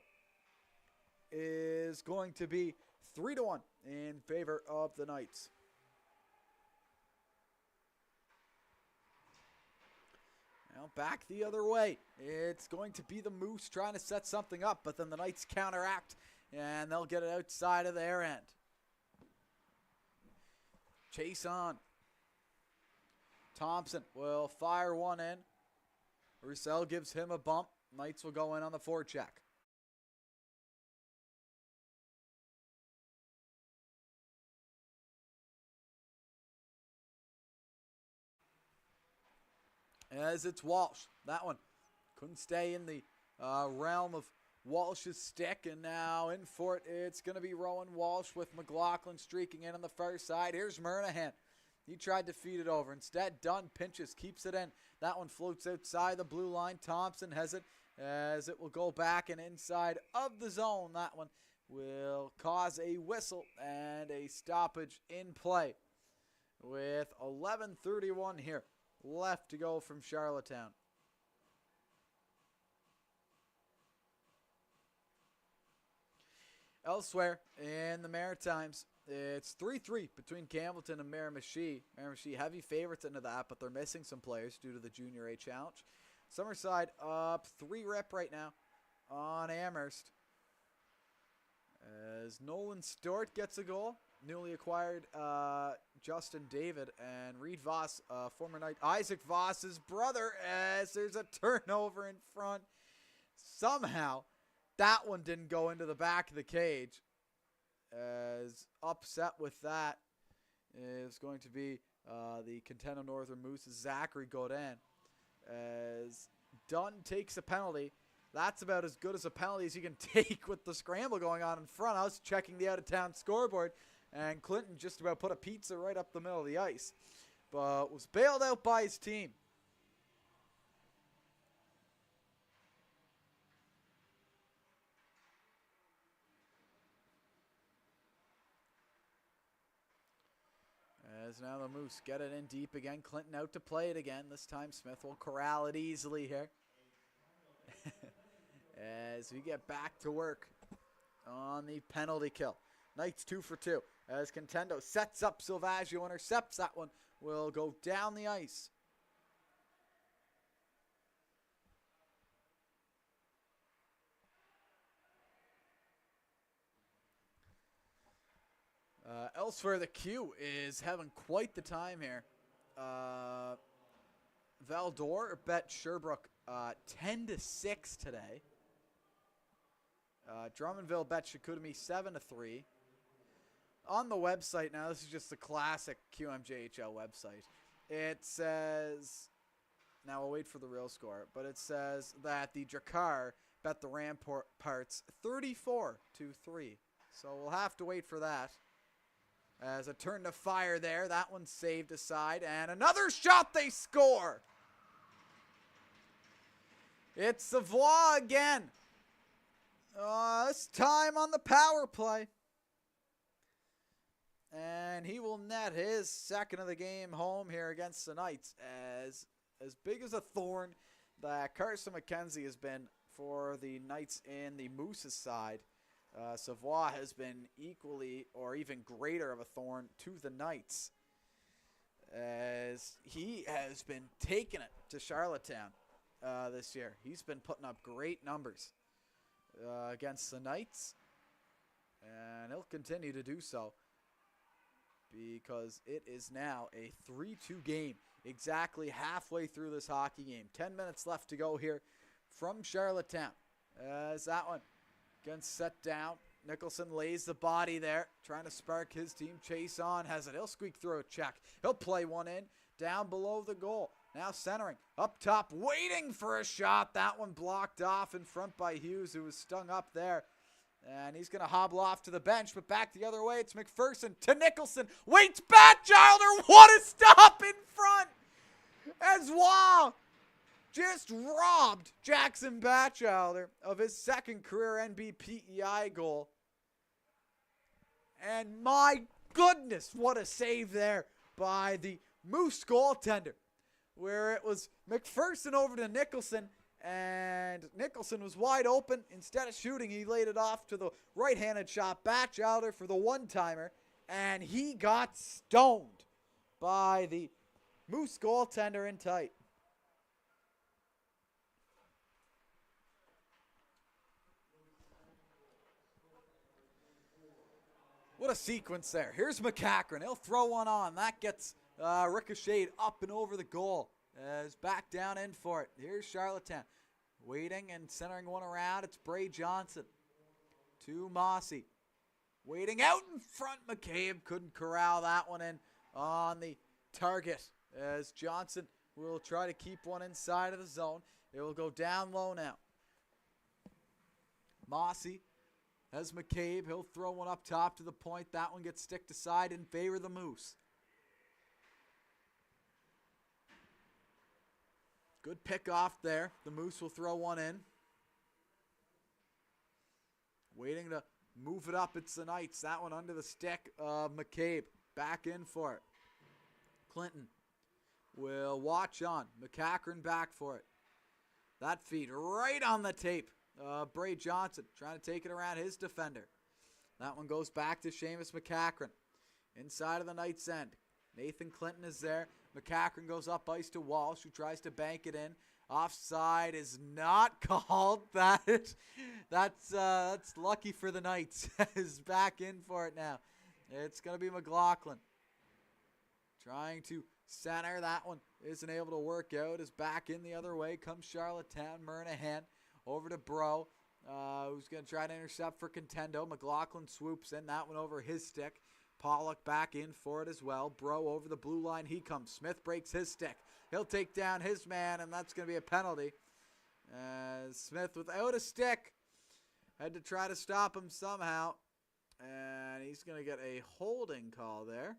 is going to be 3-1 in favor of the Knights. Now back the other way. It's going to be the Moose trying to set something up, but then the Knights counteract, and they'll get it outside of their end. Chase on. Thompson will fire one in. Roussel gives him a bump. Knights will go in on the forecheck. As it's Walsh. That one couldn't stay in the realm of Walsh's stick, and now in for it, it's going to be Rowan Walsh with McLaughlin streaking in on the far side. Here's Murnahan. He tried to feed it over. Instead, Dunn pinches, keeps it in. That one floats outside the blue line. Thompson has it as it will go back and inside of the zone. That one will cause a whistle and a stoppage in play with 11:31 here left to go from Charlottetown. Elsewhere in the Maritimes, it's 3-3 between Campbellton and Miramichi. Miramichi heavy favorites into that, but they're missing some players due to the Junior A Challenge. Summerside up 3-rip right now on Amherst. As Nolan Stewart gets a goal. Newly acquired Justin David and Reed Voss, former Knight Isaac Voss's brother, as there's a turnover in front. Somehow, that one didn't go into the back of the cage. As upset with that is going to be the Contendo Northern Moose's Zachary Godin. As Dunn takes a penalty. That's about as good as a penalty as you can take with the scramble going on in front. I was checking the out-of-town scoreboard, and Clinton just about put a pizza right up the middle of the ice, but was bailed out by his team. As now the Moose get it in deep again. Clinton out to play it again. This time Smith will corral it easily here. As we get back to work on the penalty kill. Knights 2 for 2. As Contendo sets up Silvaggio, intercepts that one. Will go down the ice. Elsewhere, the Q is having quite the time here. Valdor bet Sherbrooke 10-6 today. Drummondville bet Chicoutimi 7-3. On the website now, this is just the classic QMJHL website. It says, now we'll wait for the real score, but it says that the Drakkar bet the Ramparts 34-3. So we'll have to wait for that. As a turn to fire there, that one's saved aside, and another shot, they score! It's Savoie again. This time on the power play. And he will net his second of the game home here against the Knights. As big as a thorn that Carson McKenzie has been for the Knights in the Moose's side, Savoie has been equally or even greater of a thorn to the Knights, as he has been taking it to Charlottetown this year. He's been putting up great numbers against the Knights, and he'll continue to do so because it is now a 3-2 game, exactly halfway through this hockey game. 10 minutes left to go here from Charlottetown. As that one gets set down, Nicholson lays the body there, trying to spark his team. Chase on has it. He'll squeak through a check. He'll play one in, down below the goal. Now centering, up top, waiting for a shot. That one blocked off in front by Hughes, who was stung up there. And he's going to hobble off to the bench, but back the other way, it's McPherson to Nicholson. Waits Batchelder, what a stop in front! As Waugh just robbed Jackson Batchelder of his second career NBPEI goal. And my goodness, what a save there by the Moose goaltender, where it was McPherson over to Nicholson, and Nicholson was wide open. Instead of shooting, he laid it off to the right-handed shot. Batchelder for the one-timer, and he got stoned by the Moose goaltender in tight. What a sequence there. Here's McCachran. He'll throw one on. That gets ricocheted up and over the goal. As back down in for it. Here's Charlottetown. Waiting and centering one around. It's Bray Johnson. To Mossy. Waiting out in front. McCabe couldn't corral that one in on the target. As Johnson will try to keep one inside of the zone. It will go down low now. Mossy has McCabe. He'll throw one up top to the point. That one gets sticked aside in favor of the Moose. Good pick off there. The Moose will throw one in. Waiting to move it up. It's the Knights. That one under the stick of McCabe. Back in for it. Clinton will watch on. McCachran back for it. That feed right on the tape. Bray Johnson trying to take it around his defender. That one goes back to Seamus McCachran. Inside of the Knights' end. Nathan Clinton is there. McCachran goes up ice to Walsh, who tries to bank it in. Offside is not called. That's lucky for the Knights. Is back in for it now. It's going to be McLaughlin. Trying to center. That one isn't able to work out. Is back in the other way. Comes Charlottetown. Murnahan over to Bro, who's going to try to intercept for Contendo. McLaughlin swoops in. That one over his stick. Pollock back in for it as well. Bro over the blue line. He comes. Smith breaks his stick. He'll take down his man, and that's going to be a penalty. Smith without a stick had to try to stop him somehow. And he's going to get a holding call there.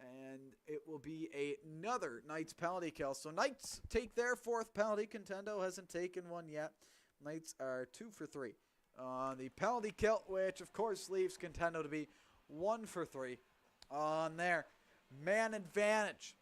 And it will be another Knights penalty kill. So Knights take their fourth penalty. Contendo hasn't taken one yet. Knights are 2 for 3 on the penalty kill, which of course leaves Contendo to be 1 for 3 on their man advantage.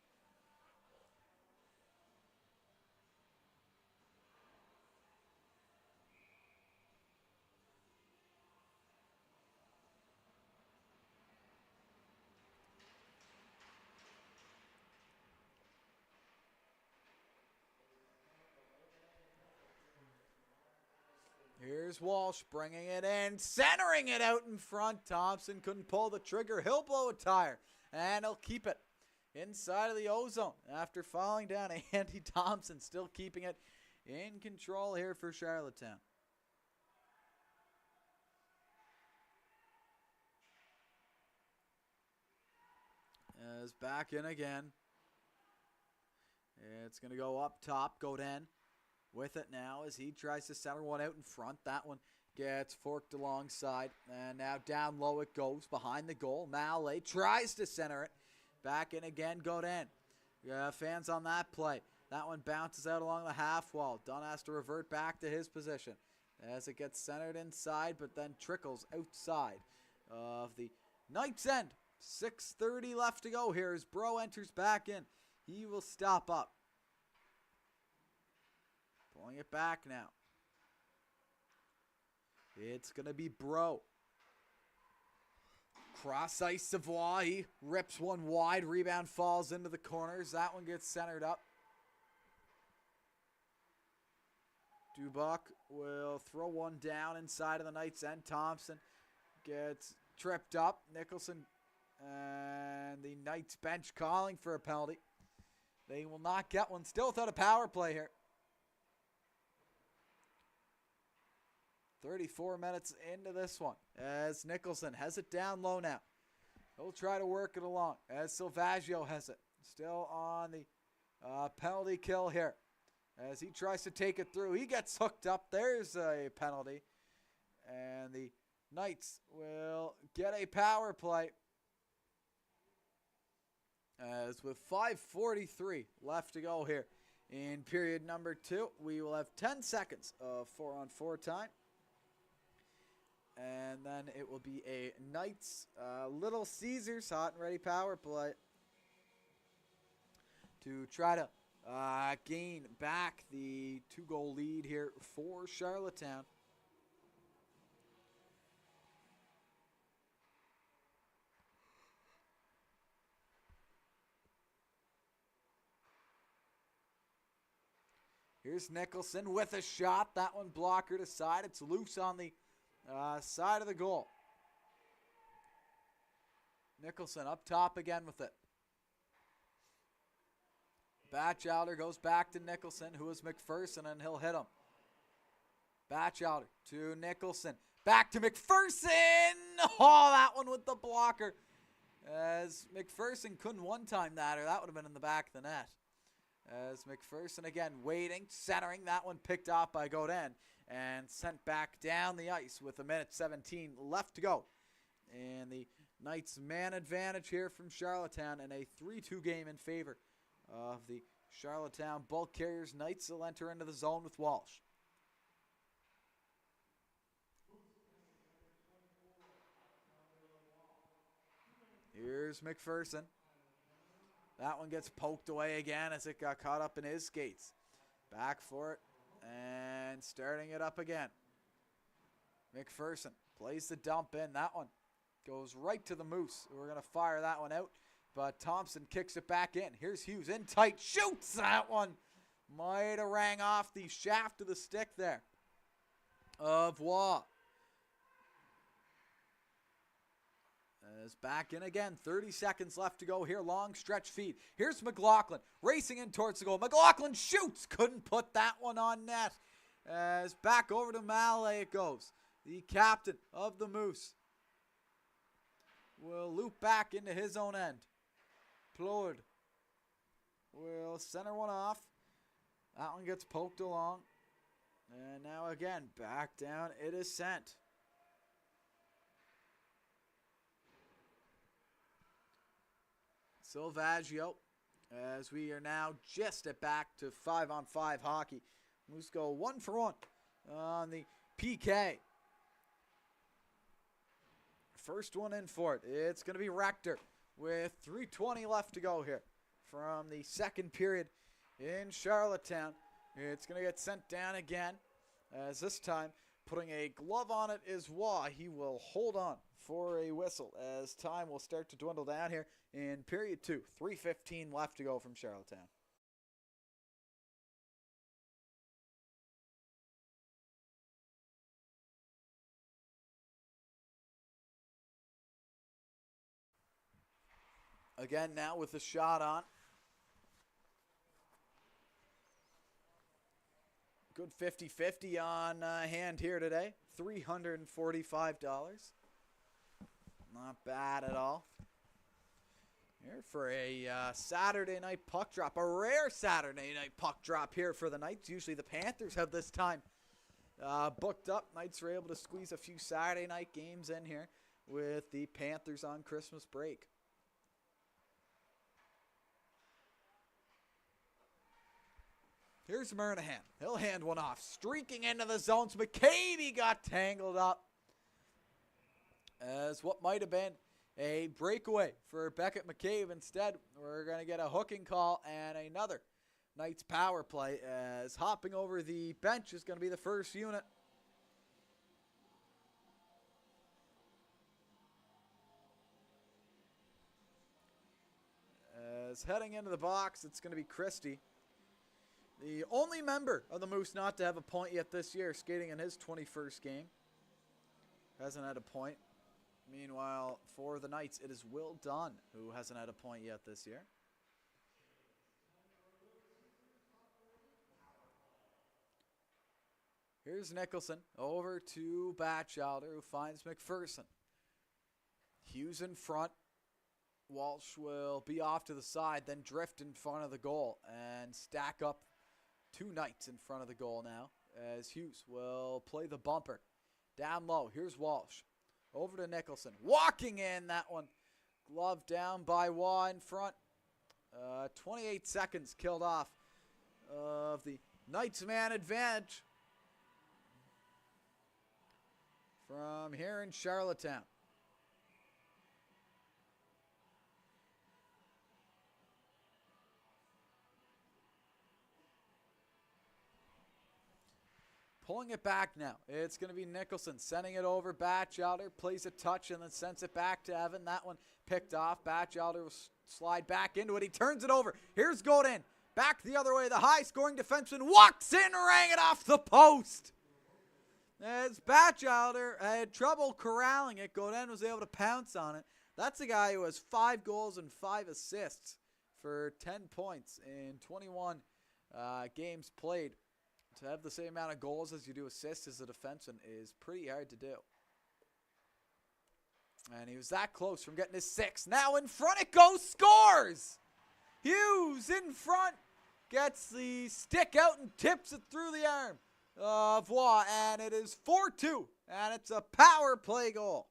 Here's Walsh bringing it in, centering it out in front. Thompson couldn't pull the trigger. He'll blow a tire, and he'll keep it inside of the ozone after falling down. Andy Thompson still keeping it in control here for Charlottetown. As back in again. It's going to go up top. Godin with it now as he tries to center one out in front. That one gets forked alongside. And now down low it goes behind the goal. Mallet tries to center it. Back in again, Godin. Fans on that play. That one bounces out along the half wall. Dunn has to revert back to his position as it gets centered inside, but then trickles outside of the Knights' end. 6:30 left to go here as Bro enters back in. He will stop up. Pulling it back now. It's going to be Bro. Cross ice Savoie. He rips one wide. Rebound falls into the corners. That one gets centered up. Dubuc will throw one down inside of the Knights' end. Thompson gets tripped up. Nicholson and the Knights bench calling for a penalty. They will not get one. Still without a power play here. 34 minutes into this one as Nicholson has it down low now. He'll try to work it along as Silvaggio has it. Still on the penalty kill here as he tries to take it through. He gets hooked up. There's a penalty. And the Knights will get a power play. As with 5:43 left to go here in period number 2, we will have 10 seconds of 4-on-4 time. And then it will be a Knights Little Caesars hot and ready power play to try to gain back the 2-goal lead here for Charlottetown. Here's Nicholson with a shot. That one blocker to side. It's loose on the side of the goal. Nicholson up top again with it. Batchelder goes back to Nicholson, who is McPherson, and he'll hit him. Batchelder to Nicholson. Back to McPherson! Oh, that one with the blocker. As McPherson couldn't one-time that, or that would have been in the back of the net. As McPherson again waiting, centering. That one picked off by Godin and sent back down the ice with 1:17 left to go. And the Knights man advantage here from Charlottetown, and a 3-2 game in favor of the Charlottetown Bulk Carriers. Knights will enter into the zone with Walsh. Here's McPherson. That one gets poked away again as it got caught up in his skates. Back for it and starting it up again. McPherson plays the dump in. That one goes right to the Moose. We're going to fire that one out, but Thompson kicks it back in. Here's Hughes in tight, shoots that one. Might have rang off the shaft of the stick there of Waugh. Is back in again. 30 seconds left to go here. Long stretch feed. Here's McLaughlin racing in towards the goal. McLaughlin shoots. Couldn't put that one on net. As back over to Mallet it goes. The captain of the Moose will loop back into his own end. Plourde will center one off. That one gets poked along. And now again, back down it is sent. Silvaggio, as we are now just back to 5-on-5 hockey. Moose go 1 for 1 on the PK. First one in for it. It's going to be Rector with 3:20 left to go here from the second period in Charlottetown. It's going to get sent down again, as this time putting a glove on it is Waugh. He will hold on for a whistle as time will start to dwindle down here in period 2. 3:15 left to go from Charlottetown. Again now with the shot on. Good 50-50 on hand here today. $345. Not bad at all. Here for a Saturday night puck drop. A rare Saturday night puck drop here for the Knights. Usually the Panthers have this time booked up. Knights were able to squeeze a few Saturday night games in here with the Panthers on Christmas break. Here's Murnahan. He'll hand one off. Streaking into the zones. McCabe got tangled up. As what might have been a breakaway for Beckett McCabe. Instead, we're going to get a hooking call and another Knights power play, as hopping over the bench is going to be the first unit. As heading into the box, it's going to be Christie. The only member of the Moose not to have a point yet this year, skating in his 21st game. Hasn't had a point. Meanwhile, for the Knights, it is Will Dunn, who hasn't had a point yet this year. Here's Nicholson over to Batchelder, who finds McPherson. Hughes in front. Walsh will be off to the side, then drift in front of the goal and stack up two Knights in front of the goal now, as Hughes will play the bumper. Down low, here's Walsh. Over to Nicholson. Walking in that one. Glove down by Waugh in front. 28 seconds killed off of the Knights man advantage. from here in Charlottetown. Pulling it back now. It's going to be Nicholson sending it over. Batchelder plays a touch and then sends it back to Evan. That one picked off. Batchelder will slide back into it. He turns it over. Here's Godin. Back the other way. The high-scoring defenseman walks in, rang it off the post. As Batchelder had trouble corralling it, Godin was able to pounce on it. That's a guy who has 5 goals and 5 assists for 10 points in 21 games played. To have the same amount of goals as you do assists as a defenseman is pretty hard to do. And he was that close from getting his 6. Now in front it goes, scores! Hughes in front, gets the stick out and tips it through the arm of Waugh, and it is 4-2, and it's a power play goal.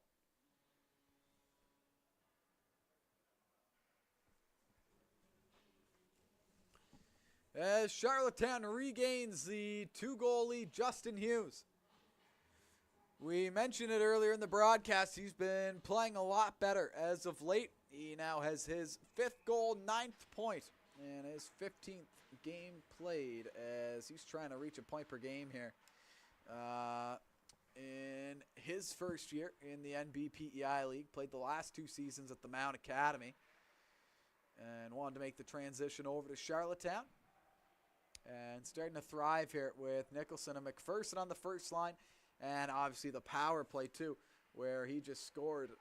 As Charlottetown regains the 2-goal lead, Justin Hughes. We mentioned it earlier in the broadcast. He's been playing a lot better as of late. He now has his 5th goal, 9th point, and his 15th game played as he's trying to reach a point per game here. In his first year in the NBPEI League, played the last 2 seasons at the Mount Academy and wanted to make the transition over to Charlottetown. And starting to thrive here with Nicholson and McPherson on the first line. And obviously the power play too, where he just scored.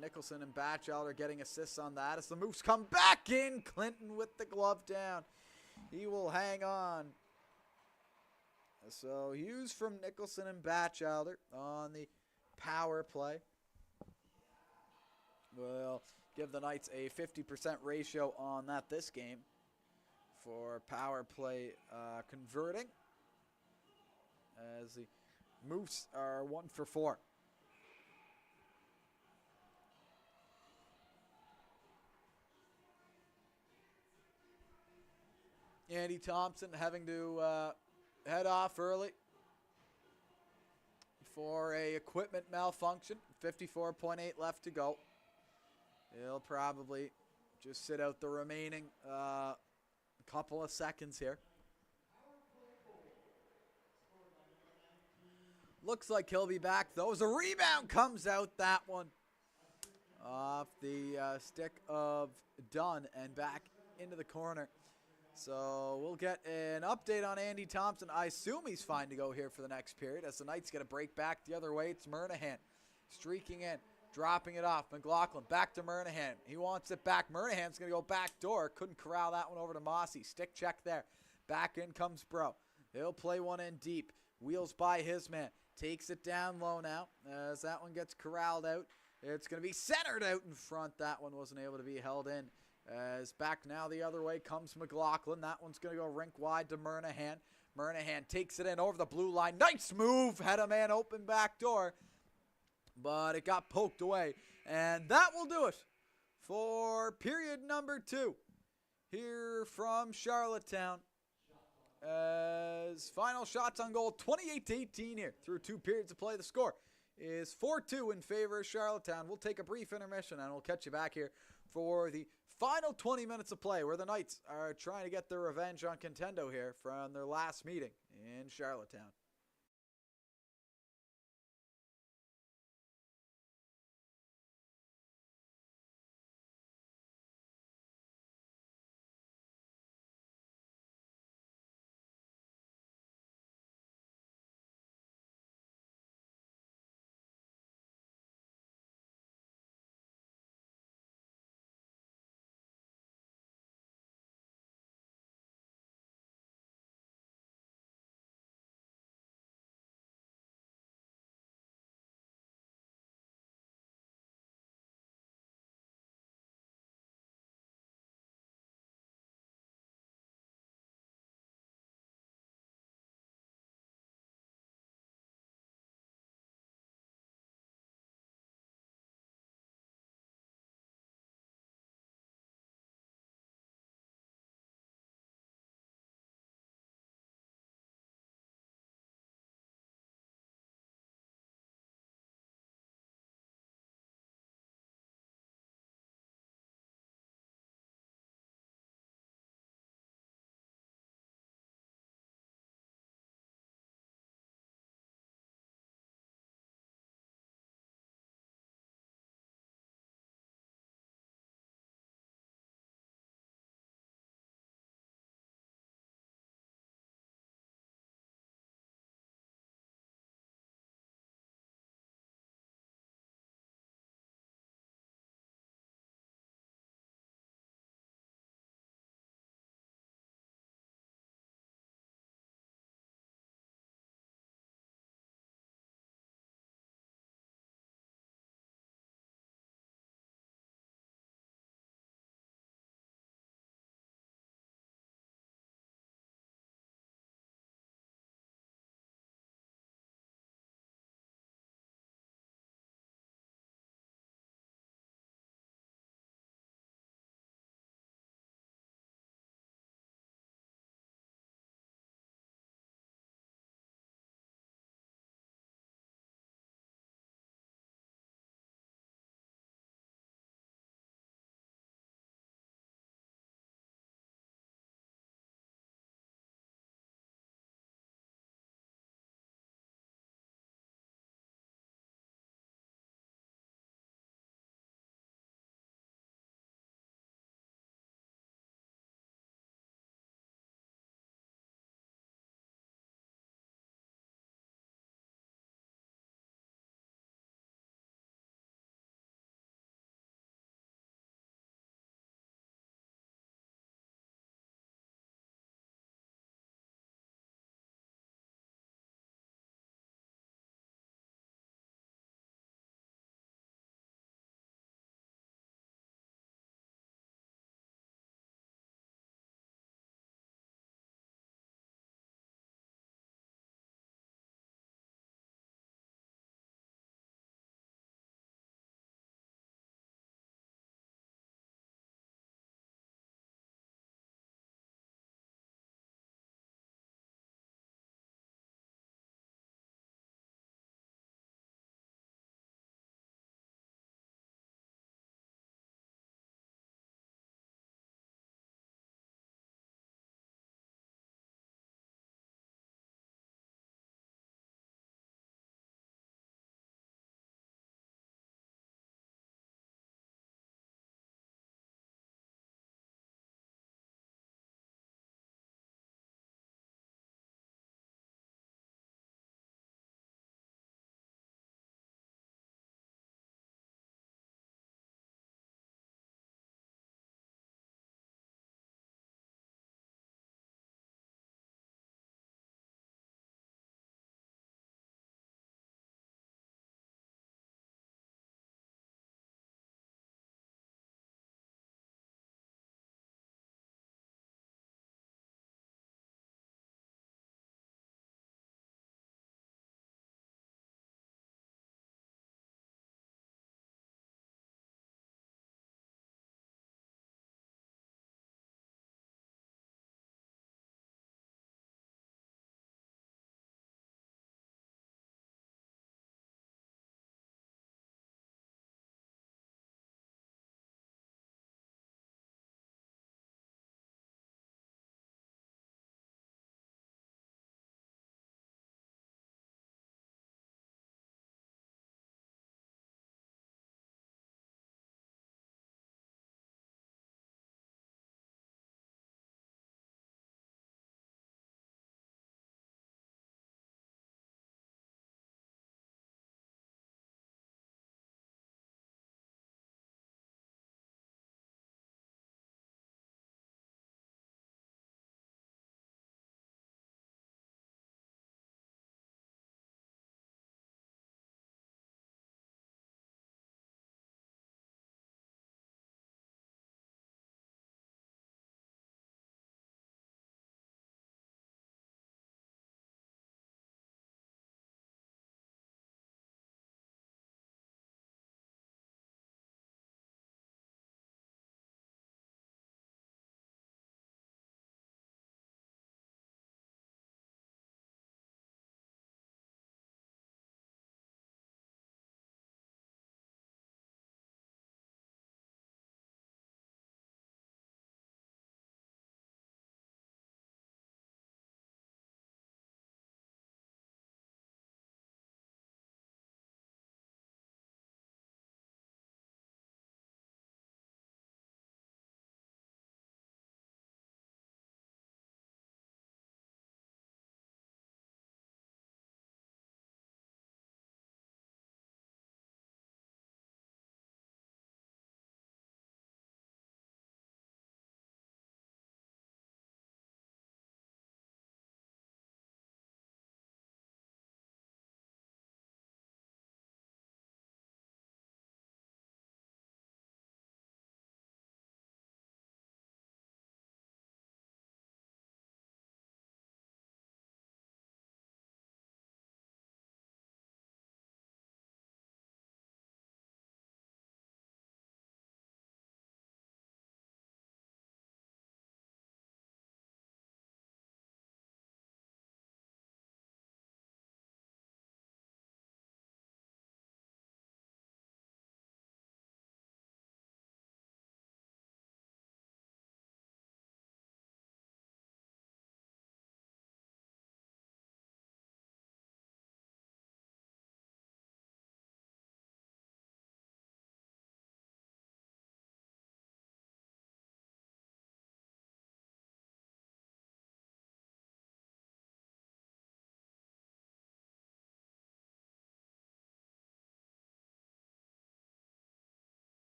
Nicholson and Batchelder getting assists on that. As the moves come back in, Clinton with the glove down. He will hang on. So Hughes from Nicholson and Batchelder on the power play. We'll give the Knights a 50% ratio on that this game for power play converting, as the Moose are 1 for 4. Andy Thompson having to head off early for a equipment malfunction. 54.8 left to go. He'll probably just sit out the remaining couple of seconds here. Looks like he'll be back though. As a rebound comes out, that one off the stick of Dunn and back into the corner. So we'll get an update on Andy Thompson. I assume he's fine to go here for the next period as the Knights get a break back the other way. It's Murnahan streaking in, dropping it off. McLaughlin back to Murnahan. He wants it back. Murnahan's going to go back door. Couldn't corral that one over to Mossy. Stick check there. Back in comes Bro. He'll play one in deep. Wheels by his man. Takes it down low now as that one gets corralled out. It's going to be centered out in front. That one wasn't able to be held in. As back now the other way comes McLaughlin. That one's going to go rink wide to Murnahan. Murnahan takes it in over the blue line. Nice move. Had a man open back door, but it got poked away. And that will do it for period number 2 here from Charlottetown. As final shots on goal, 28-18 here through 2 periods of play. The score is 4-2 in favor of Charlottetown. We'll take a brief intermission and we'll catch you back here for the final 20 minutes of play, where the Knights are trying to get their revenge on Contendo here from their last meeting in Charlottetown.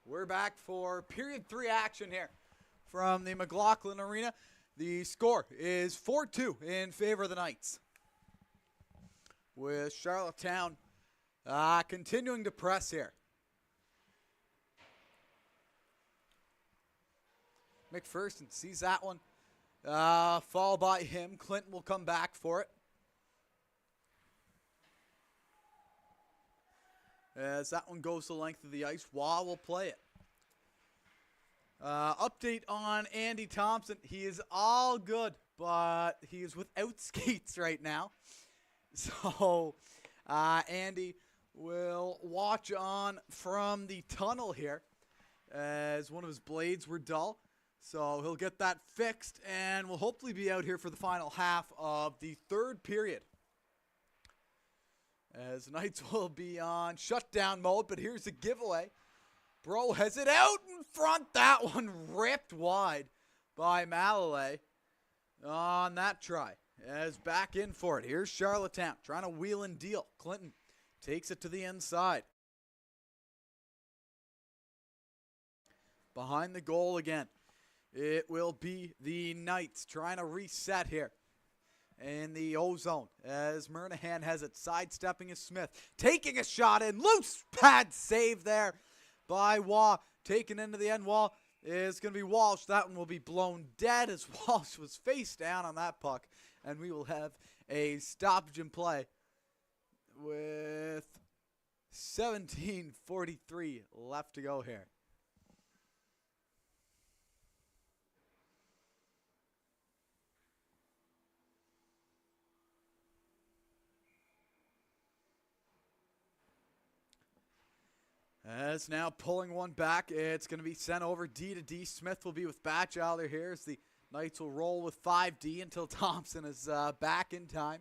We're back for period 3 action here from the McLaughlin Arena. The score is 4-2 in favor of the Knights, with Charlottetown continuing to press here. McPherson sees that one fall by him. Clinton will come back for it. As that one goes the length of the ice, Waugh will play it. Update on Andy Thompson. He is all good, but he is without skates right now. So Andy will watch on from the tunnel here, as one of his blades were dull. So he'll get that fixed and will hopefully be out here for the final half of the third period, as the Knights will be on shutdown mode. But here's the giveaway. Bro has it out in front. That one ripped wide by Malloy on that try. As back in for it. Here's Charlottetown trying to wheel and deal. Clinton takes it to the inside. Behind the goal again. It will be the Knights trying to reset here in the O-zone, as Murnahan has it, sidestepping is Smith, taking a shot in, loose pad save there by Waugh, taken into the end wall is going to be Walsh. That one will be blown dead, as Walsh was face down on that puck, and we will have a stoppage in play with 17:43 left to go here. As now pulling one back, it's going to be sent over D to D. Smith will be with Batchelder here, as the Knights will roll with 5D until Thompson is back in time.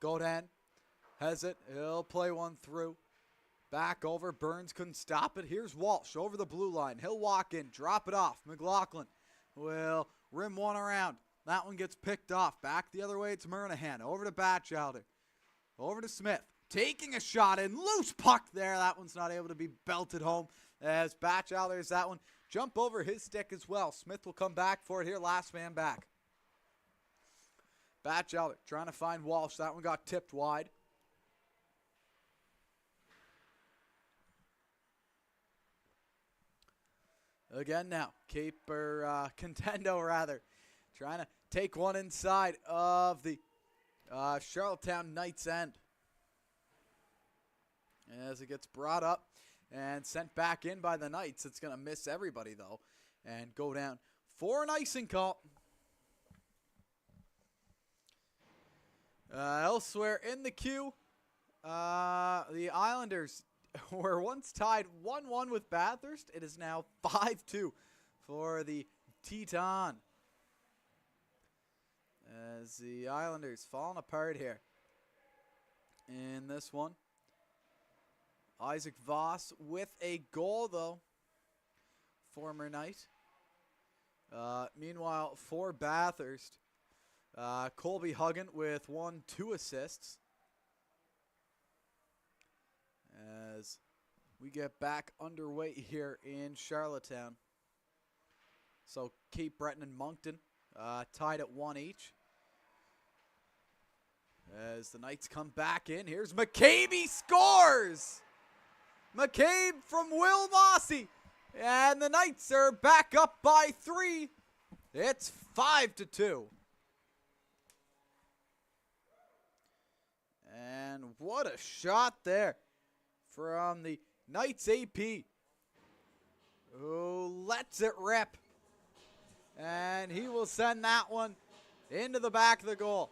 Godin has it. He'll play one through. Back over. Burns couldn't stop it. Here's Walsh over the blue line. He'll walk in, drop it off. McLaughlin will rim one around. That one gets picked off. Back the other way, it's Murnahan. Over to Batchelder. Over to Smith. Taking a shot in, loose puck there. That one's not able to be belted home, as Batchelder's that one. Jump over his stick as well. Smith will come back for it here, last man back. Batchelder trying to find Walsh. That one got tipped wide. Again now, Contendo rather, trying to take one inside of the Charlottetown Knights end. As it gets brought up and sent back in by the Knights. It's going to miss everybody, though, and go down for an icing call. Elsewhere in the queue, the Islanders were once tied 1-1 with Bathurst. It is now 5-2 for the Teton, as the Islanders falling apart here in this one. Isaac Voss with a goal, though, former Knight. Meanwhile, for Bathurst, Colby Huggan with 2 assists. As we get back underway here in Charlottetown. So Cape Breton and Moncton tied at 1 each. As the Knights come back in, here's McCabe, he scores! McCabe from Will Mossy. And the Knights are back up by 3. It's 5-2. And what a shot there from the Knights AP, who lets it rip. And he will send that one into the back of the goal.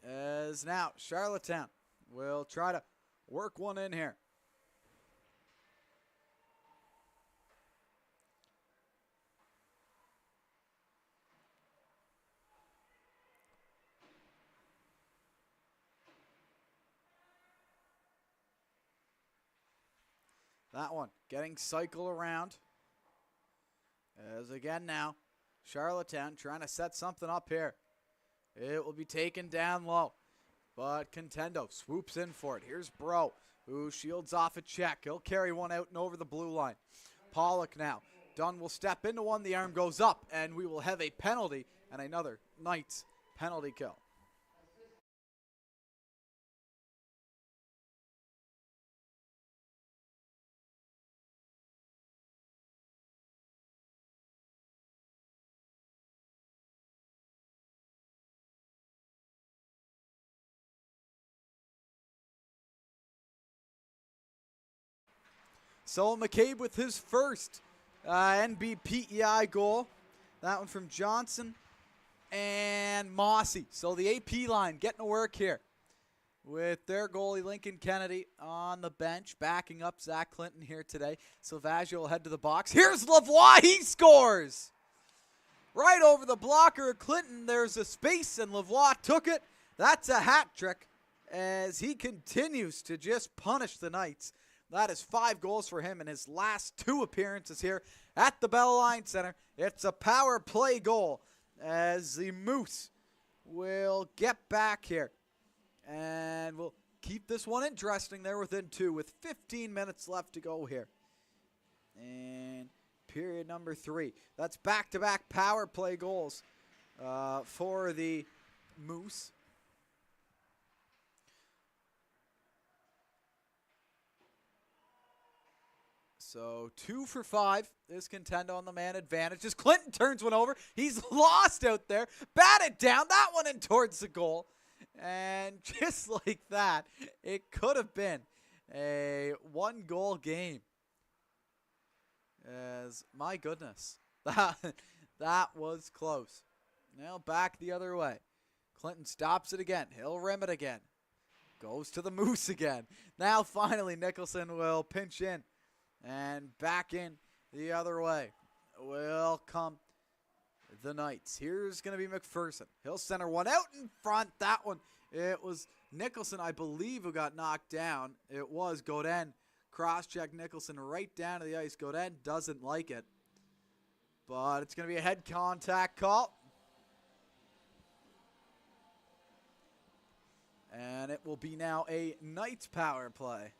As now Charlottetown will try to work one in here. That one getting cycled around. As again now, Charlottetown trying to set something up here. It will be taken down low. But Contendo swoops in for it. Here's Bro, who shields off a check. He'll carry one out and over the blue line. Pollock now. Dunn will step into one. The arm goes up, and we will have a penalty and another Knights penalty kill. So McCabe with his first NBPEI goal. That one from Johnson and Mossy. So the AP line getting to work here with their goalie Lincoln Kennedy on the bench, backing up Zach Clinton here today. Silvaggio will head to the box. Here's Lavoie. He scores! Right over the blocker of Clinton. There's a space, and Lavoie took it. That's a hat trick as he continues to just punish the Knights. That is 5 goals for him in his last 2 appearances here at the Bell Line Center. It's a power play goal as the Moose will get back here. And we'll keep this one interesting. They're within 2 with 15 minutes left to go here. And period number 3. That's back-to-back power play goals for the Moose. So 2 for 5 is Contendo on the man advantage. As Clinton turns one over, he's lost out there. Batted down, that one in towards the goal. And just like that, it could have been a 1-goal game. As, my goodness, that was close. Now back the other way. Clinton stops it again. He'll rim it again. Goes to the Moose again. Now finally Nicholson will pinch in. And back in the other way will come the Knights. Here's going to be McPherson. He'll center one out in front. That one, it was Nicholson, I believe, who got knocked down. It was Godin. Cross-check Nicholson right down to the ice. Godin doesn't like it. But it's going to be a head contact call. And it will be now a Knights power play.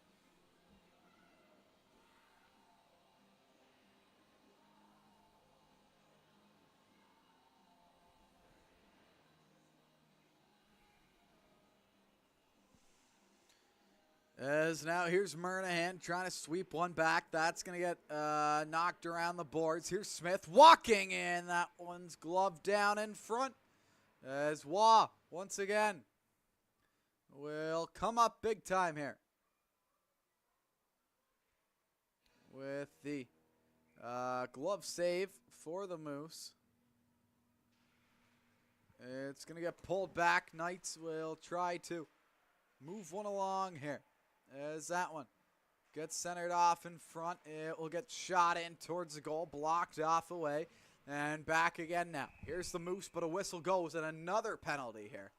As now here's Murnahan trying to sweep one back. That's going to get knocked around the boards. Here's Smith walking in. That one's gloved down in front. As Waugh, once again, will come up big time here. With the glove save for the Moose. It's going to get pulled back. Knights will try to move one along here. As that one gets centered off in front, it will get shot in towards the goal, blocked off away, and back again now. Here's the Moose, but a whistle goes, and another penalty here.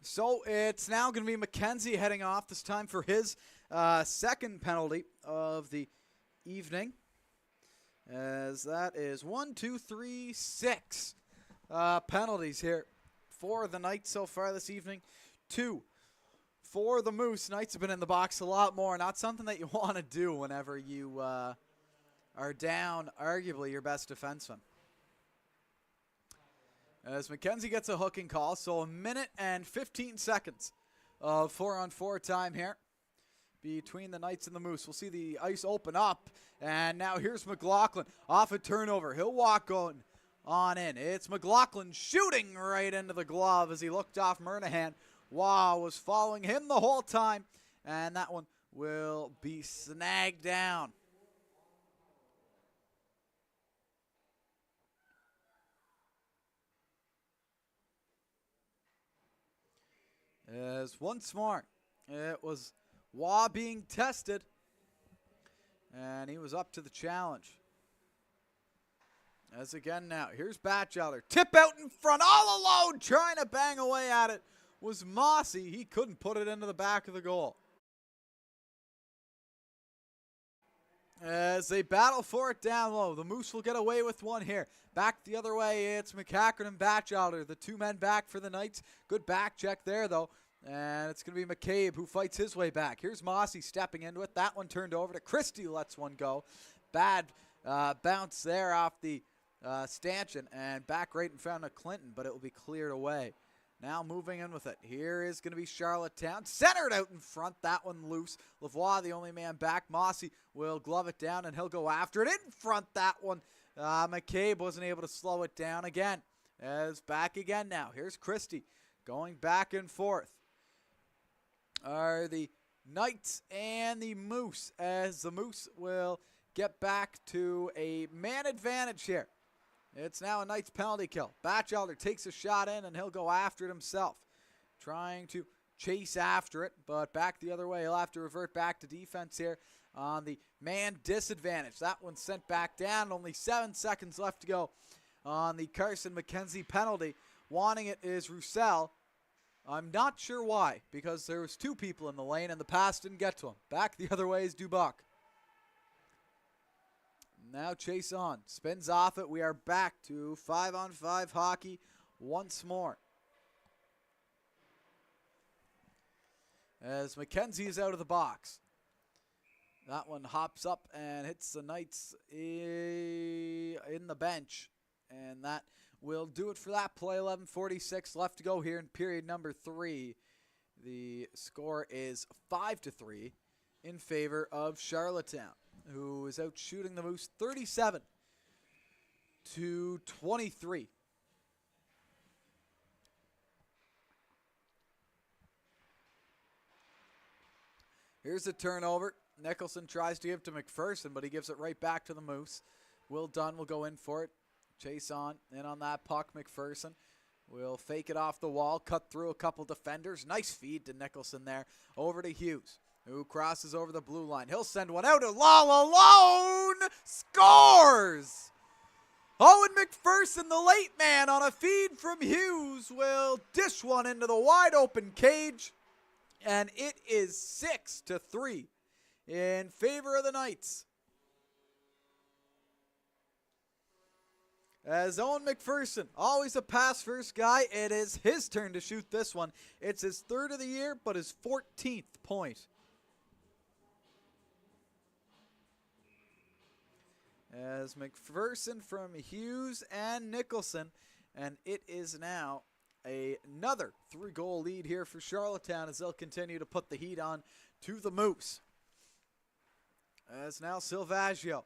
So it's now going to be McKenzie heading off, this time for his second penalty of the evening. As that is 1, 2, 3, 6 penalties here for the Knights so far this evening. 2 for the Moose. Knights have been in the box a lot more. Not something that you want to do whenever you are down arguably your best defenseman. As McKenzie gets a hooking call, so 1 minute and 15 seconds of 4-on-4 time here between the Knights and the Moose. We'll see the ice open up, and now here's McLaughlin off a turnover. He'll walk on in. It's McLaughlin shooting right into the glove as he looked off Murnahan. Wow, was following him the whole time, and that one will be snagged down. As once more, it was Waugh being tested, and he was up to the challenge. As again now, here's Batchelder. Tip out in front, all alone, trying to bang away at it was Mossy. He couldn't put it into the back of the goal. As they battle for it down low, the Moose will get away with one here. Back the other way, it's McCackern and Batchelder, the two men back for the Knights. Good back check there, though. And it's going to be McCabe who fights his way back. Here's Mossy stepping into it. That one turned over to Christie, lets one go. Bad bounce there off the stanchion and back right in front of Clinton, but it will be cleared away. Now moving in with it. Here is going to be Charlottetown. Centered out in front. That one loose. Lavoie, the only man back. Mossy will glove it down, and he'll go after it. In front, that one. McCabe wasn't able to slow it down again. As back again now. Here's Christie going back and forth. Are the Knights and the Moose, as the Moose will get back to a man advantage here. It's now a Knights penalty kill. Batchelder takes a shot in, and he'll go after it himself. Trying to chase after it, but back the other way. He'll have to revert back to defense here on the man disadvantage. That one sent back down. Only 7 seconds left to go on the Carson McKenzie penalty. Wanting it is Roussel. I'm not sure why, because there was two people in the lane, and the pass didn't get to him. Back the other way is Dubuc. Now chase on. Spins off it. We are back to 5-on-5 hockey once more. As McKenzie is out of the box. That one hops up and hits the Knights in the bench. And that will do it for that play. 11:46 left to go here in period number 3. The score is 5-3 in favor of Charlottetown, who is out shooting the Moose 37-23. Here's a turnover. Nicholson tries to give to McPherson, but he gives it right back to the Moose. Will Dunn will go in for it. Chase on, in on that puck. McPherson will fake it off the wall, cut through a couple defenders. Nice feed to Nicholson there. Over to Hughes, who crosses over the blue line. He'll send one out. All alone scores! Owen McPherson, the late man, on a feed from Hughes, will dish one into the wide open cage. And it is 6-3 in favor of the Knights. As Owen McPherson, always a pass-first guy, it is his turn to shoot this one. It's his 3rd of the year, but his 14th point. As McPherson from Hughes and Nicholson, and it is now another 3-goal lead here for Charlottetown as they'll continue to put the heat on to the Moose. As now Silvaggio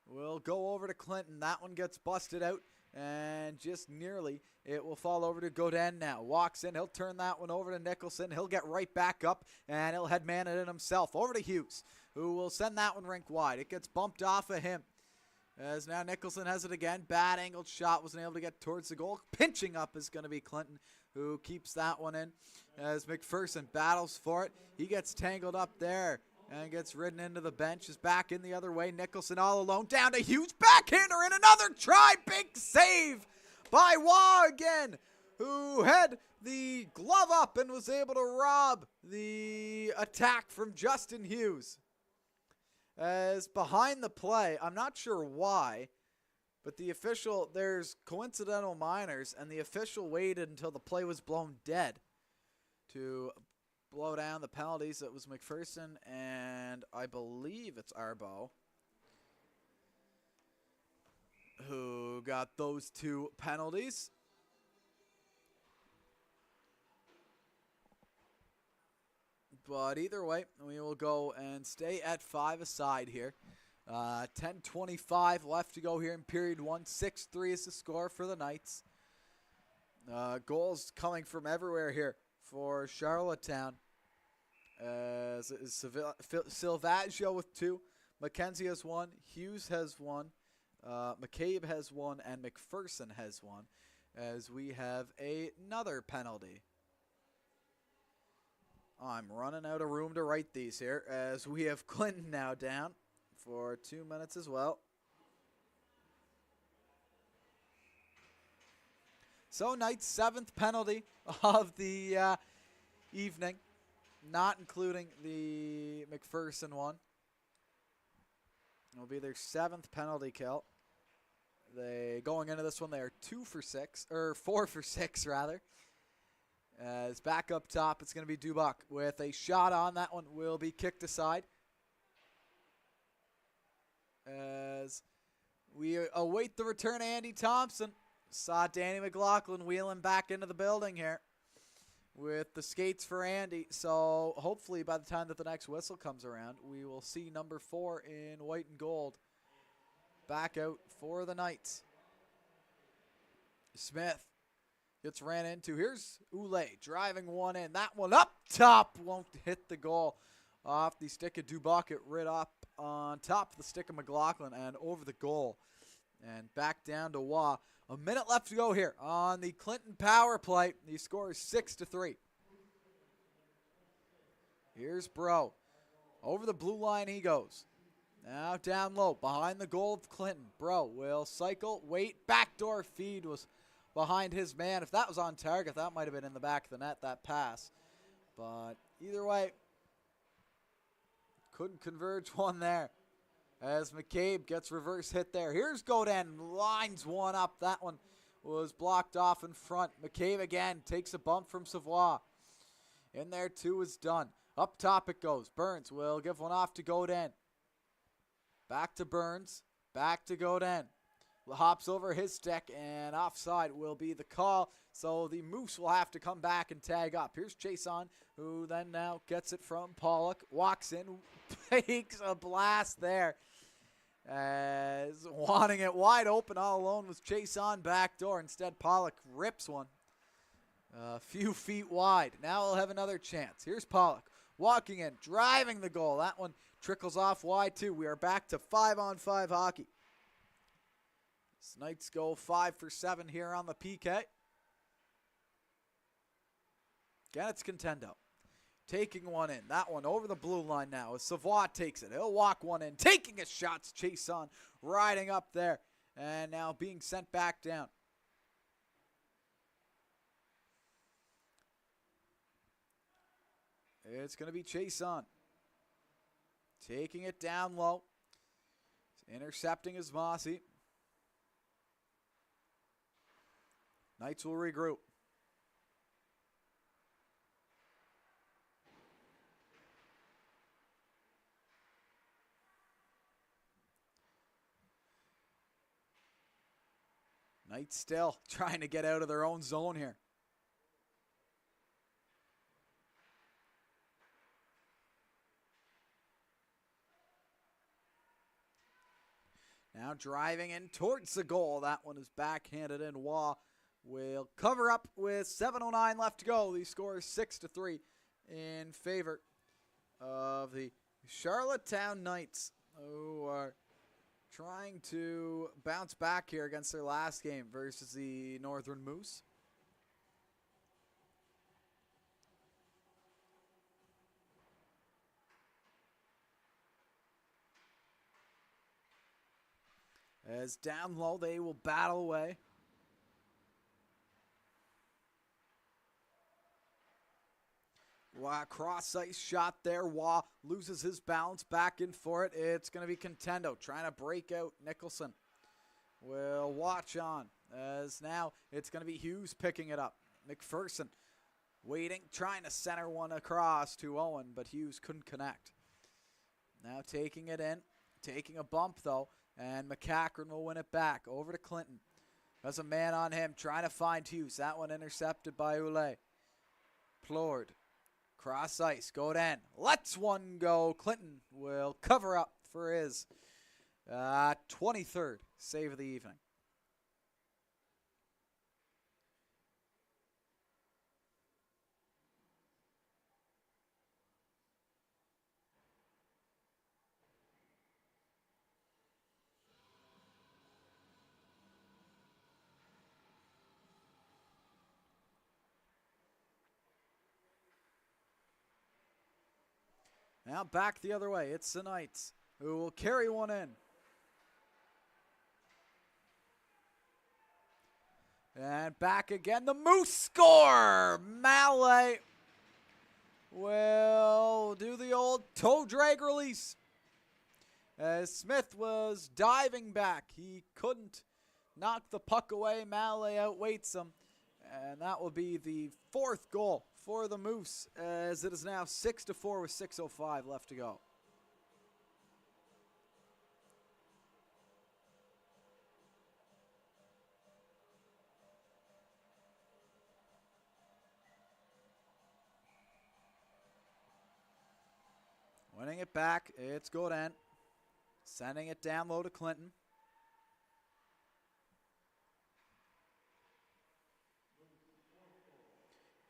will go over to Clinton. That one gets busted out, and just nearly it will fall over to Godin now. Walks in. He'll turn that one over to Nicholson. He'll get right back up, and he'll headman it in himself. Over to Hughes, who will send that one rink wide. It gets bumped off of him. As now Nicholson has it again. Bad angled shot. Wasn't able to get towards the goal. Pinching up is going to be Clinton, who keeps that one in. As McPherson battles for it. He gets tangled up there and gets ridden into the bench. Is back in the other way. Nicholson all alone. Down to Hughes. Backhander in another try. Big save by Waugh again, who had the glove up and was able to rob the attack from Justin Hughes. As behind the play, I'm not sure why, but the official, there's coincidental minors, and the official waited until the play was blown dead to blow down the penalties. It was McPherson and I believe it's Arbo who got those 2 penalties. But either way, we will go and stay at 5 aside here. 10:25 left to go here in period 1. 6-3 is the score for the Knights. Goals coming from everywhere here for Charlottetown. As it is Silvaggio with 2. McKenzie has 1. Hughes has 1. McCabe has 1. And McPherson has 1. As we have another penalty. I'm running out of room to write these here as we have Clinton now down for 2 minutes as well. So Knight's 7th penalty of the evening, not including the McPherson one. It'll be their 7th penalty kill. They going into this one, they are 4 for 6 rather. As back up top, it's going to be Dubuc with a shot on. That one will be kicked aside. As we await the return of Andy Thompson. Saw Danny McLaughlin wheeling back into the building here with the skates for Andy. So hopefully by the time that the next whistle comes around, we will see number 4 in white and gold back out for the Knights. Smith gets ran into. Here's Oulet driving one in. That one up top won't hit the goal off the stick of Dubuc. It rid up on top of the stick of McLaughlin and over the goal. And back down to Waugh. A minute left to go here on the Clinton power play. The score is 6-3. Here's Bro. Over the blue line he goes. Now down low behind the goal of Clinton. Bro will cycle, wait, backdoor feed was behind his man. If that was on target, that might have been in the back of the net, that pass. But either way, couldn't converge one there. As McCabe gets reverse hit there. Here's Godin, lines one up. That one was blocked off in front. McCabe again takes a bump from Savoie. In there, 2 is done. Up top it goes. Burns will give one off to Godin. Back to Burns. Back to Godin. Hops over his stick, and offside will be the call. So the Moose will have to come back and tag up. Here's Chason, who then now gets it from Pollock. Walks in, takes a blast there. As wanting it wide open all alone was Chason backdoor. Instead, Pollock rips one a few feet wide. Now we'll have another chance. Here's Pollock walking in, driving the goal. That one trickles off wide too. We are back to 5-on-5 hockey. Knights go 5 for 7 here on the PK. Again, it's Contendo. Taking one in. That one over the blue line now as Savoie takes it. He'll walk one in. Taking his shots. Chason riding up there. And now being sent back down. It's going to be Chason. Taking it down low. Intercepting is Mossy. Knights will regroup. Knights still trying to get out of their own zone here. Now driving in towards the goal. That one is backhanded in. Waugh will cover up with 7:09 left to go. The score is 6-3 in favor of the Charlottetown Knights, who are trying to bounce back here against their last game versus the Northern Moose. As down low, they will battle away. Cross ice shot there. Waugh loses his balance, back in for it. It's going to be Contendo trying to break out. Nicholson will watch on as now it's going to be Hughes picking it up. McPherson waiting, trying to center one across to Owen, but Hughes couldn't connect. Now taking it in, taking a bump though, and McCachran will win it back over to Clinton. There's a man on him trying to find Hughes. That one intercepted by Oulet. Plord. Cross ice, Godin lets one go. Clinton will cover up for his 23rd save of the evening. Now back the other way. It's the Knights who will carry one in. And back again. The Moose score. Mallet will do the old toe drag release. As Smith was diving back, he couldn't knock the puck away. Mallet outweights him. And that will be the 4th goal for the Moose, as it is now 6-4 with 6:05 left to go. Winning it back, it's Godin. Sending it down low to Clinton.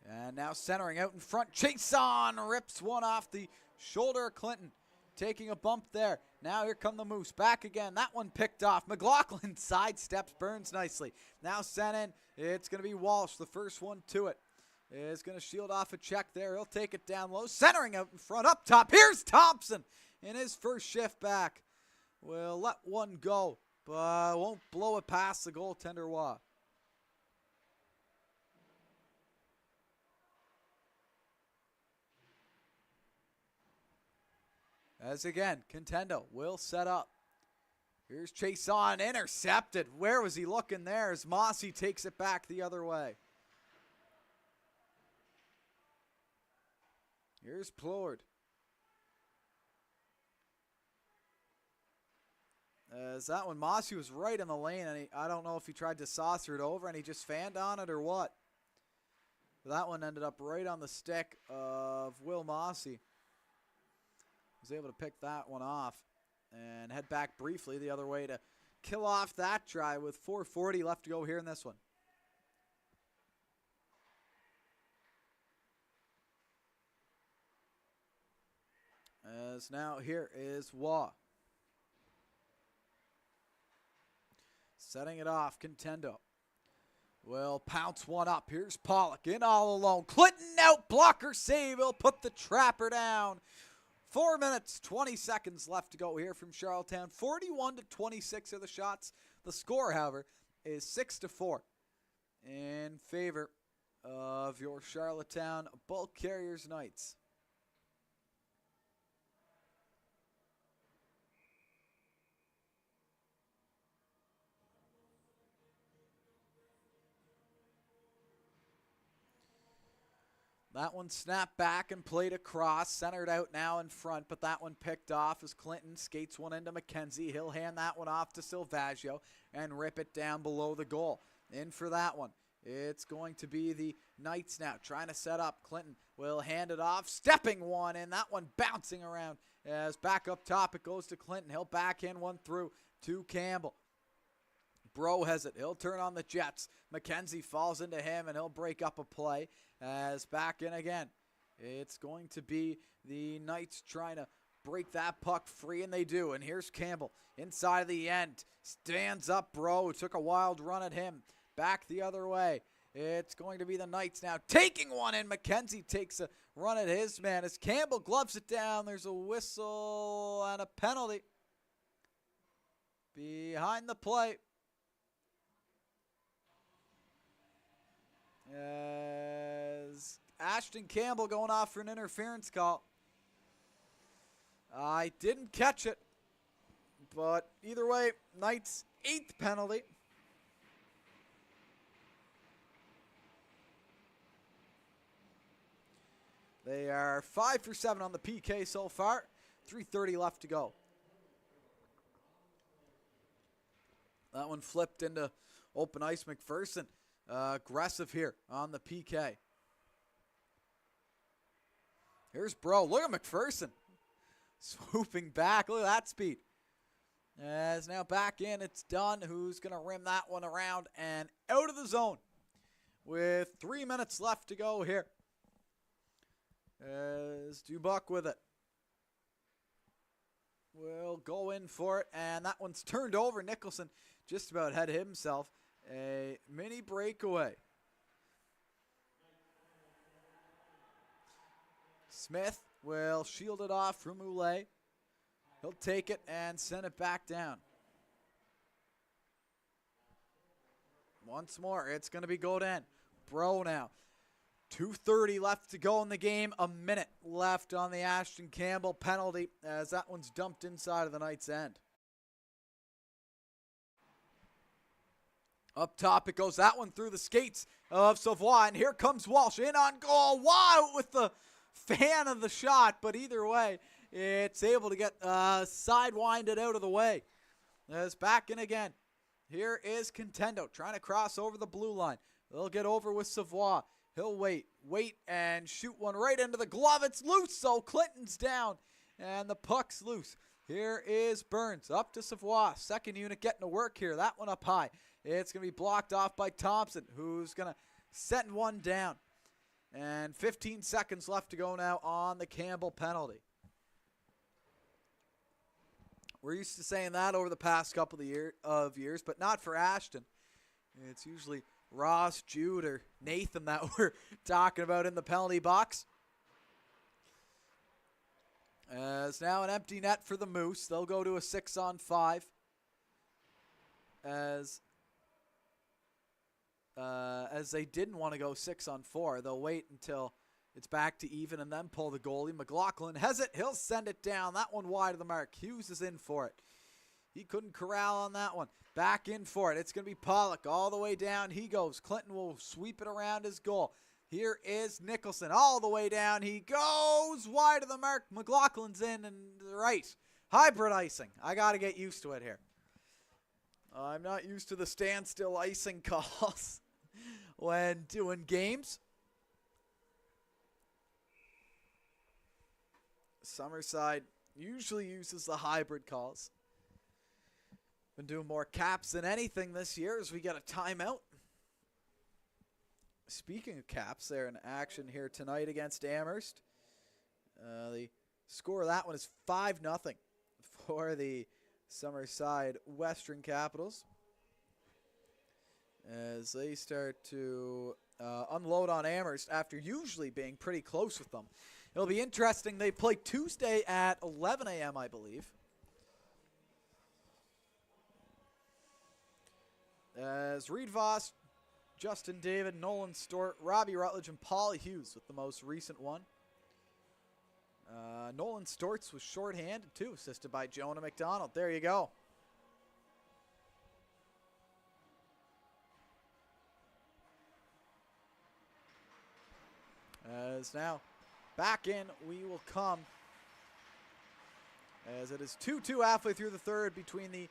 And now centering out in front. Chason rips one off the shoulder of Clinton. Taking a bump there. Now here come the Moose. Back again. That one picked off. McLaughlin sidesteps Burns nicely. Now sent in. It's going to be Walsh. The first one to it. Is going to shield off a check there. He'll take it down low. Centering out in front. Up top. Here's Thompson in his first shift back. Will let one go, but won't blow it past the goaltender Waugh. As again, Contendo will set up. Here's Chason, intercepted. Where was he looking there as Mossy takes it back the other way. Here's Plord. As that one, Mossy was right in the lane, and I don't know if he tried to saucer it over and he just fanned on it or what. But that one ended up right on the stick of Will Mossy. Was able to pick that one off and head back briefly the other way to kill off that try with 4:40 left to go here in this one. As now here is Waugh. Setting it off, Contendo. Will pounce one up. Here's Pollock in all alone. Clinton out, blocker save. He'll put the trapper down. 4 minutes, 20 seconds left to go here from Charlottetown. 41-26 are the shots. The score, however, is 6-4 in favor of your Charlottetown Bulk Carriers Knights. That one snapped back and played across, centered out now in front, but that one picked off as Clinton skates one into McKenzie. He'll hand that one off to Silvaggio and rip it down below the goal. In for that one. It's going to be the Knights now trying to set up. Clinton will hand it off, stepping one in, that one bouncing around as back up top it goes to Clinton. He'll backhand one through to Campbell. Bro has it. He'll turn on the Jets. McKenzie falls into him, and he'll break up a play as back in again. It's going to be the Knights trying to break that puck free, and they do. And here's Campbell inside of the end. Stands up, Bro. Took a wild run at him. Back the other way. It's going to be the Knights now taking one in. McKenzie takes a run at his man as Campbell gloves it down. There's a whistle and a penalty behind the play. As Ashton Campbell going off for an interference call. I didn't catch it, but either way, Knights' 8th penalty. They are 5 for 7 on the PK so far. 3:30 left to go. That one flipped into open ice. McPherson aggressive here on the PK. Here's Bro. Look at McPherson. Swooping back. Look at that speed. As now back in, it's Dunn who's going to rim that one around and out of the zone with 3 minutes left to go here. As Dubuck with it. Will go in for it, and that one's turned over. Nicholson just about had himself a mini breakaway. Smith will shield it off from Oulet. He'll take it and send it back down. Once more, it's going to be Godin. Bro now. 2:30 left to go in the game. A minute left on the Ashton Campbell penalty as that one's dumped inside of the Knights' end. Up top it goes. That one through the skates of Savoie. And here comes Walsh in on goal. Wow, with the fan of the shot. But either way, it's able to get sidewinded out of the way. It's back in again. Here is Contendo trying to cross over the blue line. They'll get over with Savoie. He'll wait, and shoot one right into the glove. It's loose, so Clinton's down, and the puck's loose. Here is Burns, up to Savoie. Second unit getting to work here. That one up high. It's going to be blocked off by Thompson, who's going to send one down. And 15 seconds left to go now on the Campbell penalty. We're used to saying that over the past couple of years, but not for Ashton. It's usually Ross, Jude, or Nathan that we're talking about in the penalty box. As now an empty net for the Moose. They'll go to a 6-on-5. As they didn't want to go 6-on-4. They'll wait until it's back to even and then pull the goalie. McLaughlin has it. He'll send it down. That one wide of the mark. Hughes is in for it. He couldn't corral on that one. Back in for it. It's going to be Pollock all the way down. He goes. Clinton will sweep it around his goal. Here is Nicholson all the way down. He goes wide of the mark. McLaughlin's in and right. Hybrid icing. I got to get used to it here. I'm not used to the standstill icing calls when doing games. Summerside usually uses the hybrid calls. Been doing more caps than anything this year as we get a timeout. Speaking of caps, they're in action here tonight against Amherst. The score of that one is 5-0 for the Summerside Western Capitals as they start to unload on Amherst after usually being pretty close with them. It'll be interesting. They play Tuesday at 11 a.m., I believe. As Reed Voss, Justin David, Nolan Stort, Robbie Rutledge, and Paul Hughes with the most recent one. Nolan Storts was shorthanded too, assisted by Jonah McDonald. There you go. As now back in we will come as it is 2-2 halfway through the third between the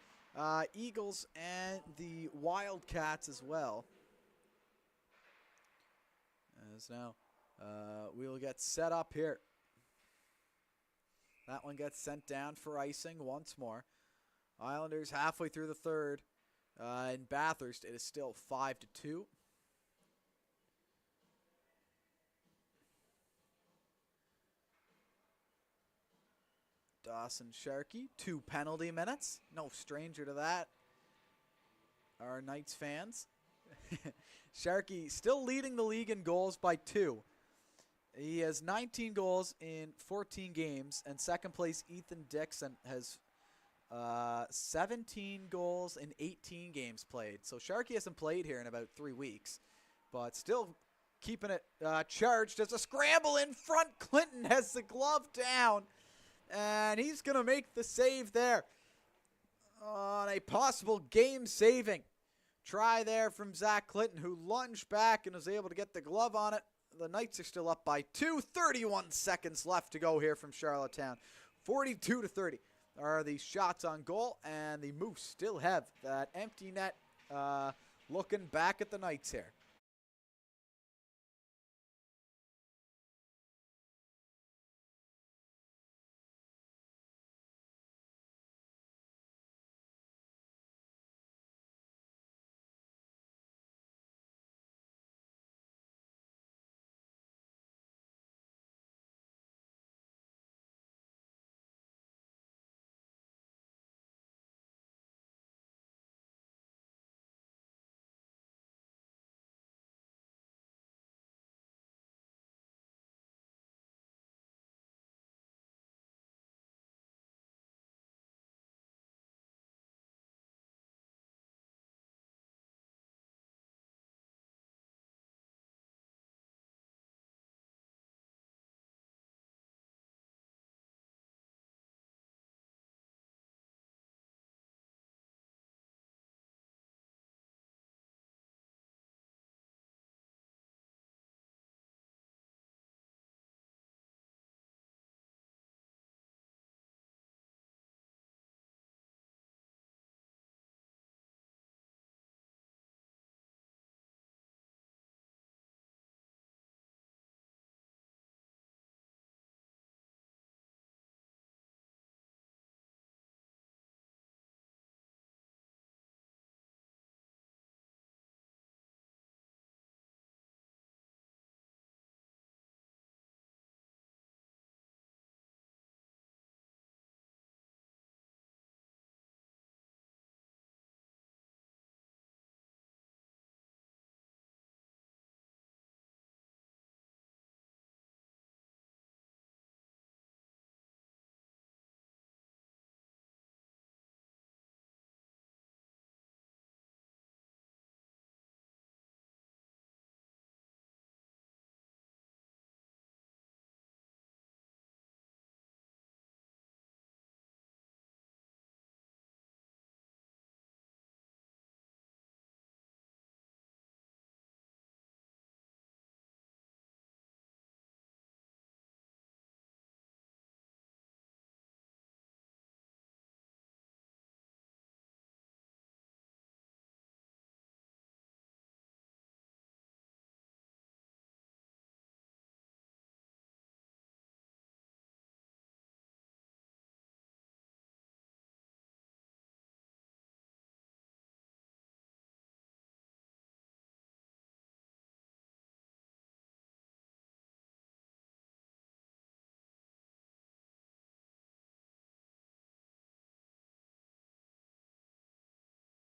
Eagles and the Wildcats as well. As now we'll get set up here. That one gets sent down for icing once more. Islanders halfway through the third. In Bathurst, it is still 5-2. Dawson Sharkey, 2 penalty minutes. No stranger to that. Our Knights fans. Sharkey still leading the league in goals by 2. He has 19 goals in 14 games, and second place Ethan Dixon has 17 goals in 18 games played. So Sharkey hasn't played here in about 3 weeks, but still keeping it charged. There's a scramble in front. Clinton has the glove down, and he's going to make the save there on a possible game-saving try there from Zach Clinton, who lunged back and was able to get the glove on it. The Knights are still up by 2. 31 seconds left to go here from Charlottetown. 42-30 are the shots on goal, and the Moose still have that empty net looking back at the Knights here.